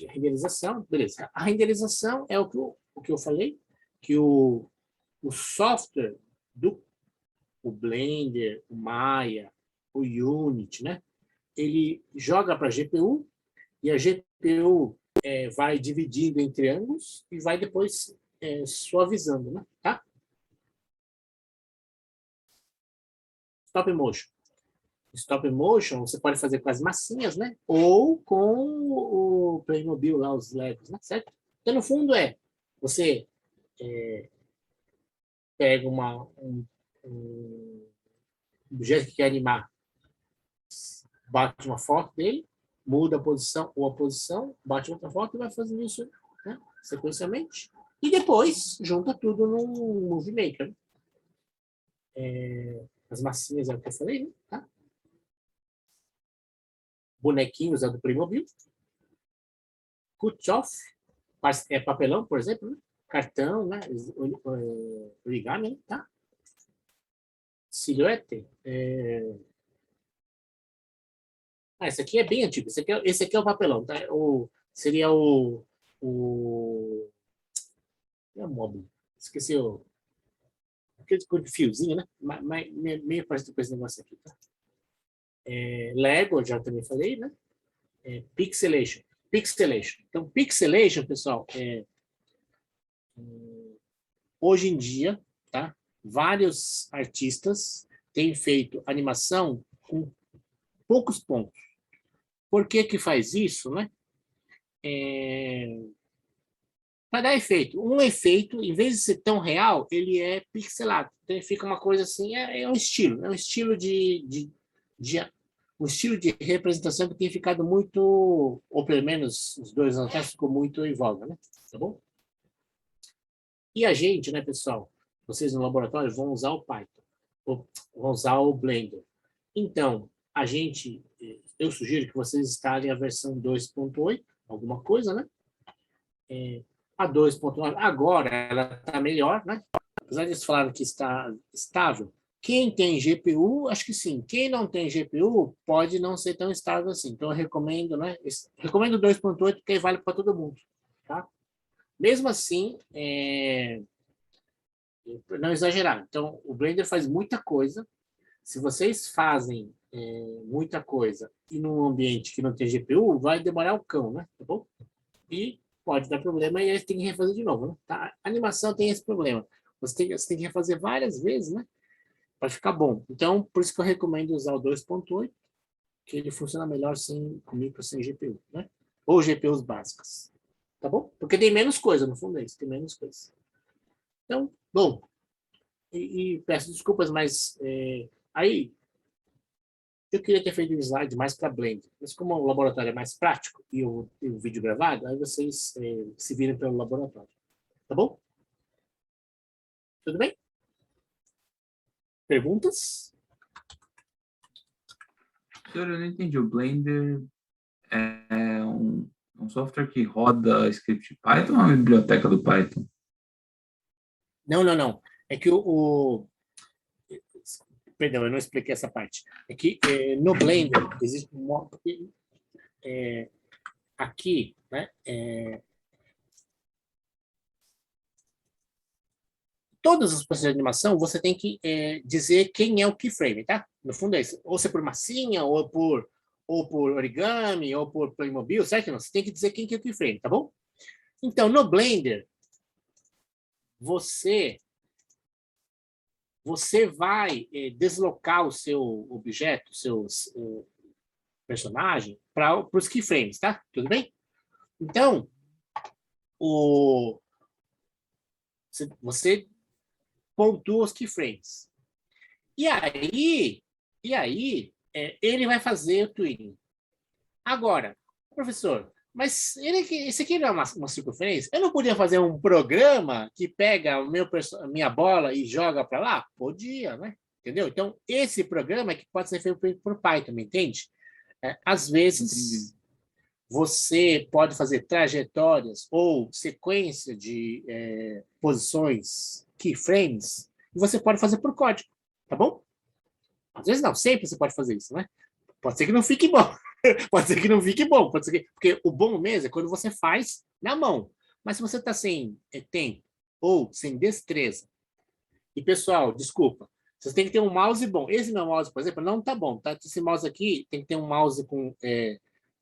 Renderização, beleza. A renderização é o que eu falei, que o software o Blender, o Maya, o Unity, né? Ele joga para a GPU e a GPU vai dividindo em triângulos e vai depois suavizando, né? Tá? Stop motion. Stop motion você pode fazer com as massinhas, né? Ou com o Playmobil lá, os Legos, né? Certo? Então, no fundo, você pega um objeto que quer animar, bate uma foto dele, muda a posição ou a posição, bate outra foto e vai fazendo isso, né? Sequencialmente. E depois junta tudo num Movie Maker. As massinhas é o que eu falei, né? Tá? Bonequinhos é do Playmobil. Cut-off, papelão, por exemplo, né? Cartão, né? Origami, né? Tá? Silhouette. Esse aqui é bem antigo. Esse aqui é o papelão, tá? Seria o móvel. Esqueci aquele fiozinho, né? Meio parecido com esse negócio aqui, tá? Lego, já também falei, né? Pixelation. Então, pixelation, pessoal, hoje em dia, tá? Vários artistas têm feito animação com poucos pontos. Por que faz isso, né? Para dar efeito. Um efeito, em vez de ser tão real, ele é pixelado. Então, ele fica uma coisa assim, um estilo. É um estilo um estilo de representação que tem ficado muito, ou pelo menos os 2 anos atrás, ficou muito em voga, né? Tá bom? E a gente, né, pessoal? Vocês no laboratório vão usar o Python, vão usar o Blender. Então, eu sugiro que vocês instalem a versão 2.8, alguma coisa, né? A 2.9, agora ela está melhor, né? Apesar de eles falarem que está estável, quem tem GPU, acho que sim. Quem não tem GPU, pode não ser tão estável assim. Então, eu recomendo, né? Recomendo 2.8, porque vale para todo mundo, tá? Mesmo assim, não exagerar. Então, o Blender faz muita coisa. Se vocês fazem muita coisa e num ambiente que não tem GPU, vai demorar o cão, né? Tá bom? E pode dar problema e aí tem que refazer de novo, né? Tá? A animação tem esse problema. Você tem que refazer várias vezes, né? Para ficar bom. Então, por isso que eu recomendo usar o 2.8, que ele funciona melhor com micro sem GPU, né? Ou GPUs básicas. Tá bom? Porque tem menos coisa, no fundo é isso, tem menos coisa. Então, bom. E peço desculpas, mas aí eu queria ter feito um slide mais para Blender. Mas como o laboratório é mais prático e o vídeo gravado, aí vocês se virem pelo laboratório. Tá bom? Tudo bem? Perguntas? Senhor, eu não entendi. O Blender é um software que roda script Python ou é uma biblioteca do Python? Não. É que Perdão, eu não expliquei essa parte. É que no Blender existe aqui, né? Todas as processos de animação, você tem que dizer quem é o keyframe, tá? No fundo é isso. Ou você por massinha, ou por origami, ou por Playmobil, certo? Não, você tem que dizer quem que é o keyframe, tá bom? Então, no Blender, você vai deslocar o seu objeto, o seu personagem, para os keyframes, tá? Tudo bem? Então, você pontua os keyframes. E aí ele vai fazer o twinning. Agora, professor, mas esse aqui não é uma circunferência? Eu não podia fazer um programa que pega a minha bola e joga para lá? Podia, né? Entendeu? Então, esse programa é que pode ser feito por Python, me entende? Às vezes, você pode fazer trajetórias ou sequência de posições, keyframes, e você pode fazer por código, tá bom? Às vezes não, sempre você pode fazer isso, né? Pode ser que não fique bom. Pode ser que não fique bom. Pode ser que... Porque o bom mesmo é quando você faz na mão. Mas se você está sem tempo ou sem destreza, e pessoal, desculpa, vocês têm que ter um mouse bom. Esse meu mouse, por exemplo, não tá bom. Tá? Esse mouse aqui tem que ter um mouse com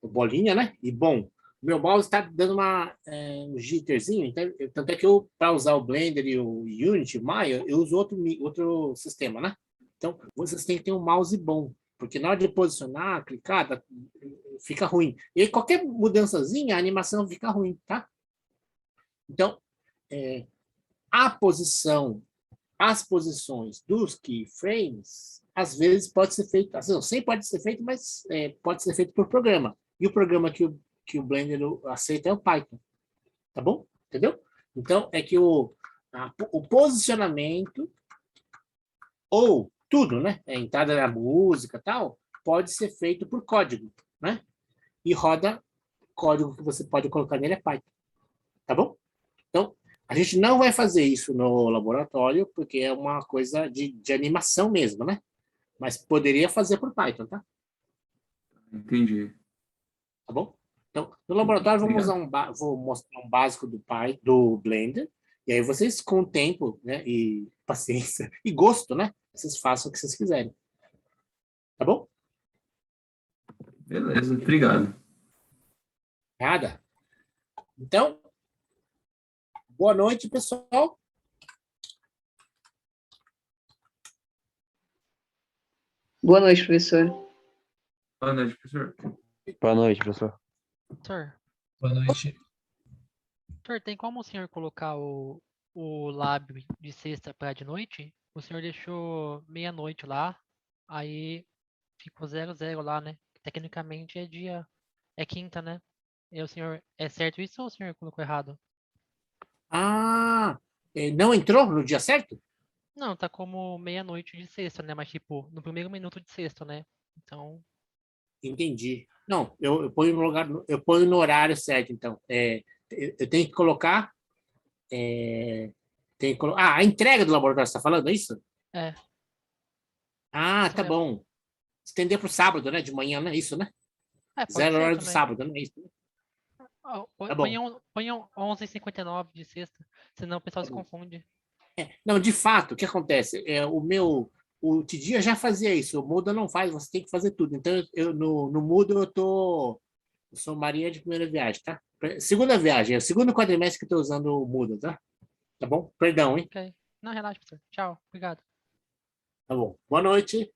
bolinha, né? E bom. O meu mouse está dando um jitterzinho. Então, tanto é que para usar o Blender e o Unity, Maya, eu uso outro sistema, né? Então, vocês têm que ter um mouse bom, porque na hora de posicionar, clicar, fica ruim. E aí, qualquer mudançazinha, a animação fica ruim, tá? Então, as posições dos keyframes, às vezes pode ser feito, assim, não, sempre pode ser feito, mas pode ser feito por programa. E o programa que o Blender aceita é o Python, tá bom? Entendeu? Então, é que o posicionamento ou tudo, né? Entrada na música e tal, pode ser feito por código, né? E roda código que você pode colocar nele é Python, tá bom? Então, a gente não vai fazer isso no laboratório, porque é uma coisa de animação mesmo, né? Mas poderia fazer por Python, tá? Entendi. Tá bom? Então, no laboratório, vou mostrar um básico do Blender, e aí vocês, com o tempo, né, e paciência, e gosto, né, vocês façam o que vocês quiserem. Tá bom? Beleza, obrigado. Nada. Então, boa noite, pessoal. Boa noite, professor. Boa noite, professor. Boa noite, professor. Sir, Boa noite. sir, tem como o senhor colocar o lab de sexta para de noite? O senhor deixou meia-noite lá, aí ficou 00 lá, né? Tecnicamente é quinta, né? E o senhor, é certo isso ou o senhor colocou errado? Não entrou no dia certo? Não, tá como meia-noite de sexta, né? Mas tipo, no primeiro minuto de sexta, né? Então, Entendi. Não, eu ponho no lugar, eu ponho no horário certo, então. Eu tenho que colocar. A entrega do laboratório, você está falando, é isso? é. Ah, Isso tá mesmo. bom. Estender para o sábado, né? De manhã, né? Isso, né? Pode 0 ser hora do também. sábado, não é isso? Ah, Tá bom. Ponham 11h59 de sexta, senão o pessoal Tá se bom. confunde. Não, de fato, o que acontece? O Tidia já fazia isso, o Muda não faz, você tem que fazer tudo. Então, no Muda eu sou marinha de primeira viagem, tá? Segunda viagem, é o segundo quadrimestre que eu tô usando o Muda, tá? Tá bom? Perdão, hein? Ok. Não, relaxa, professor. Tchau. Obrigado. Tá bom. Boa noite.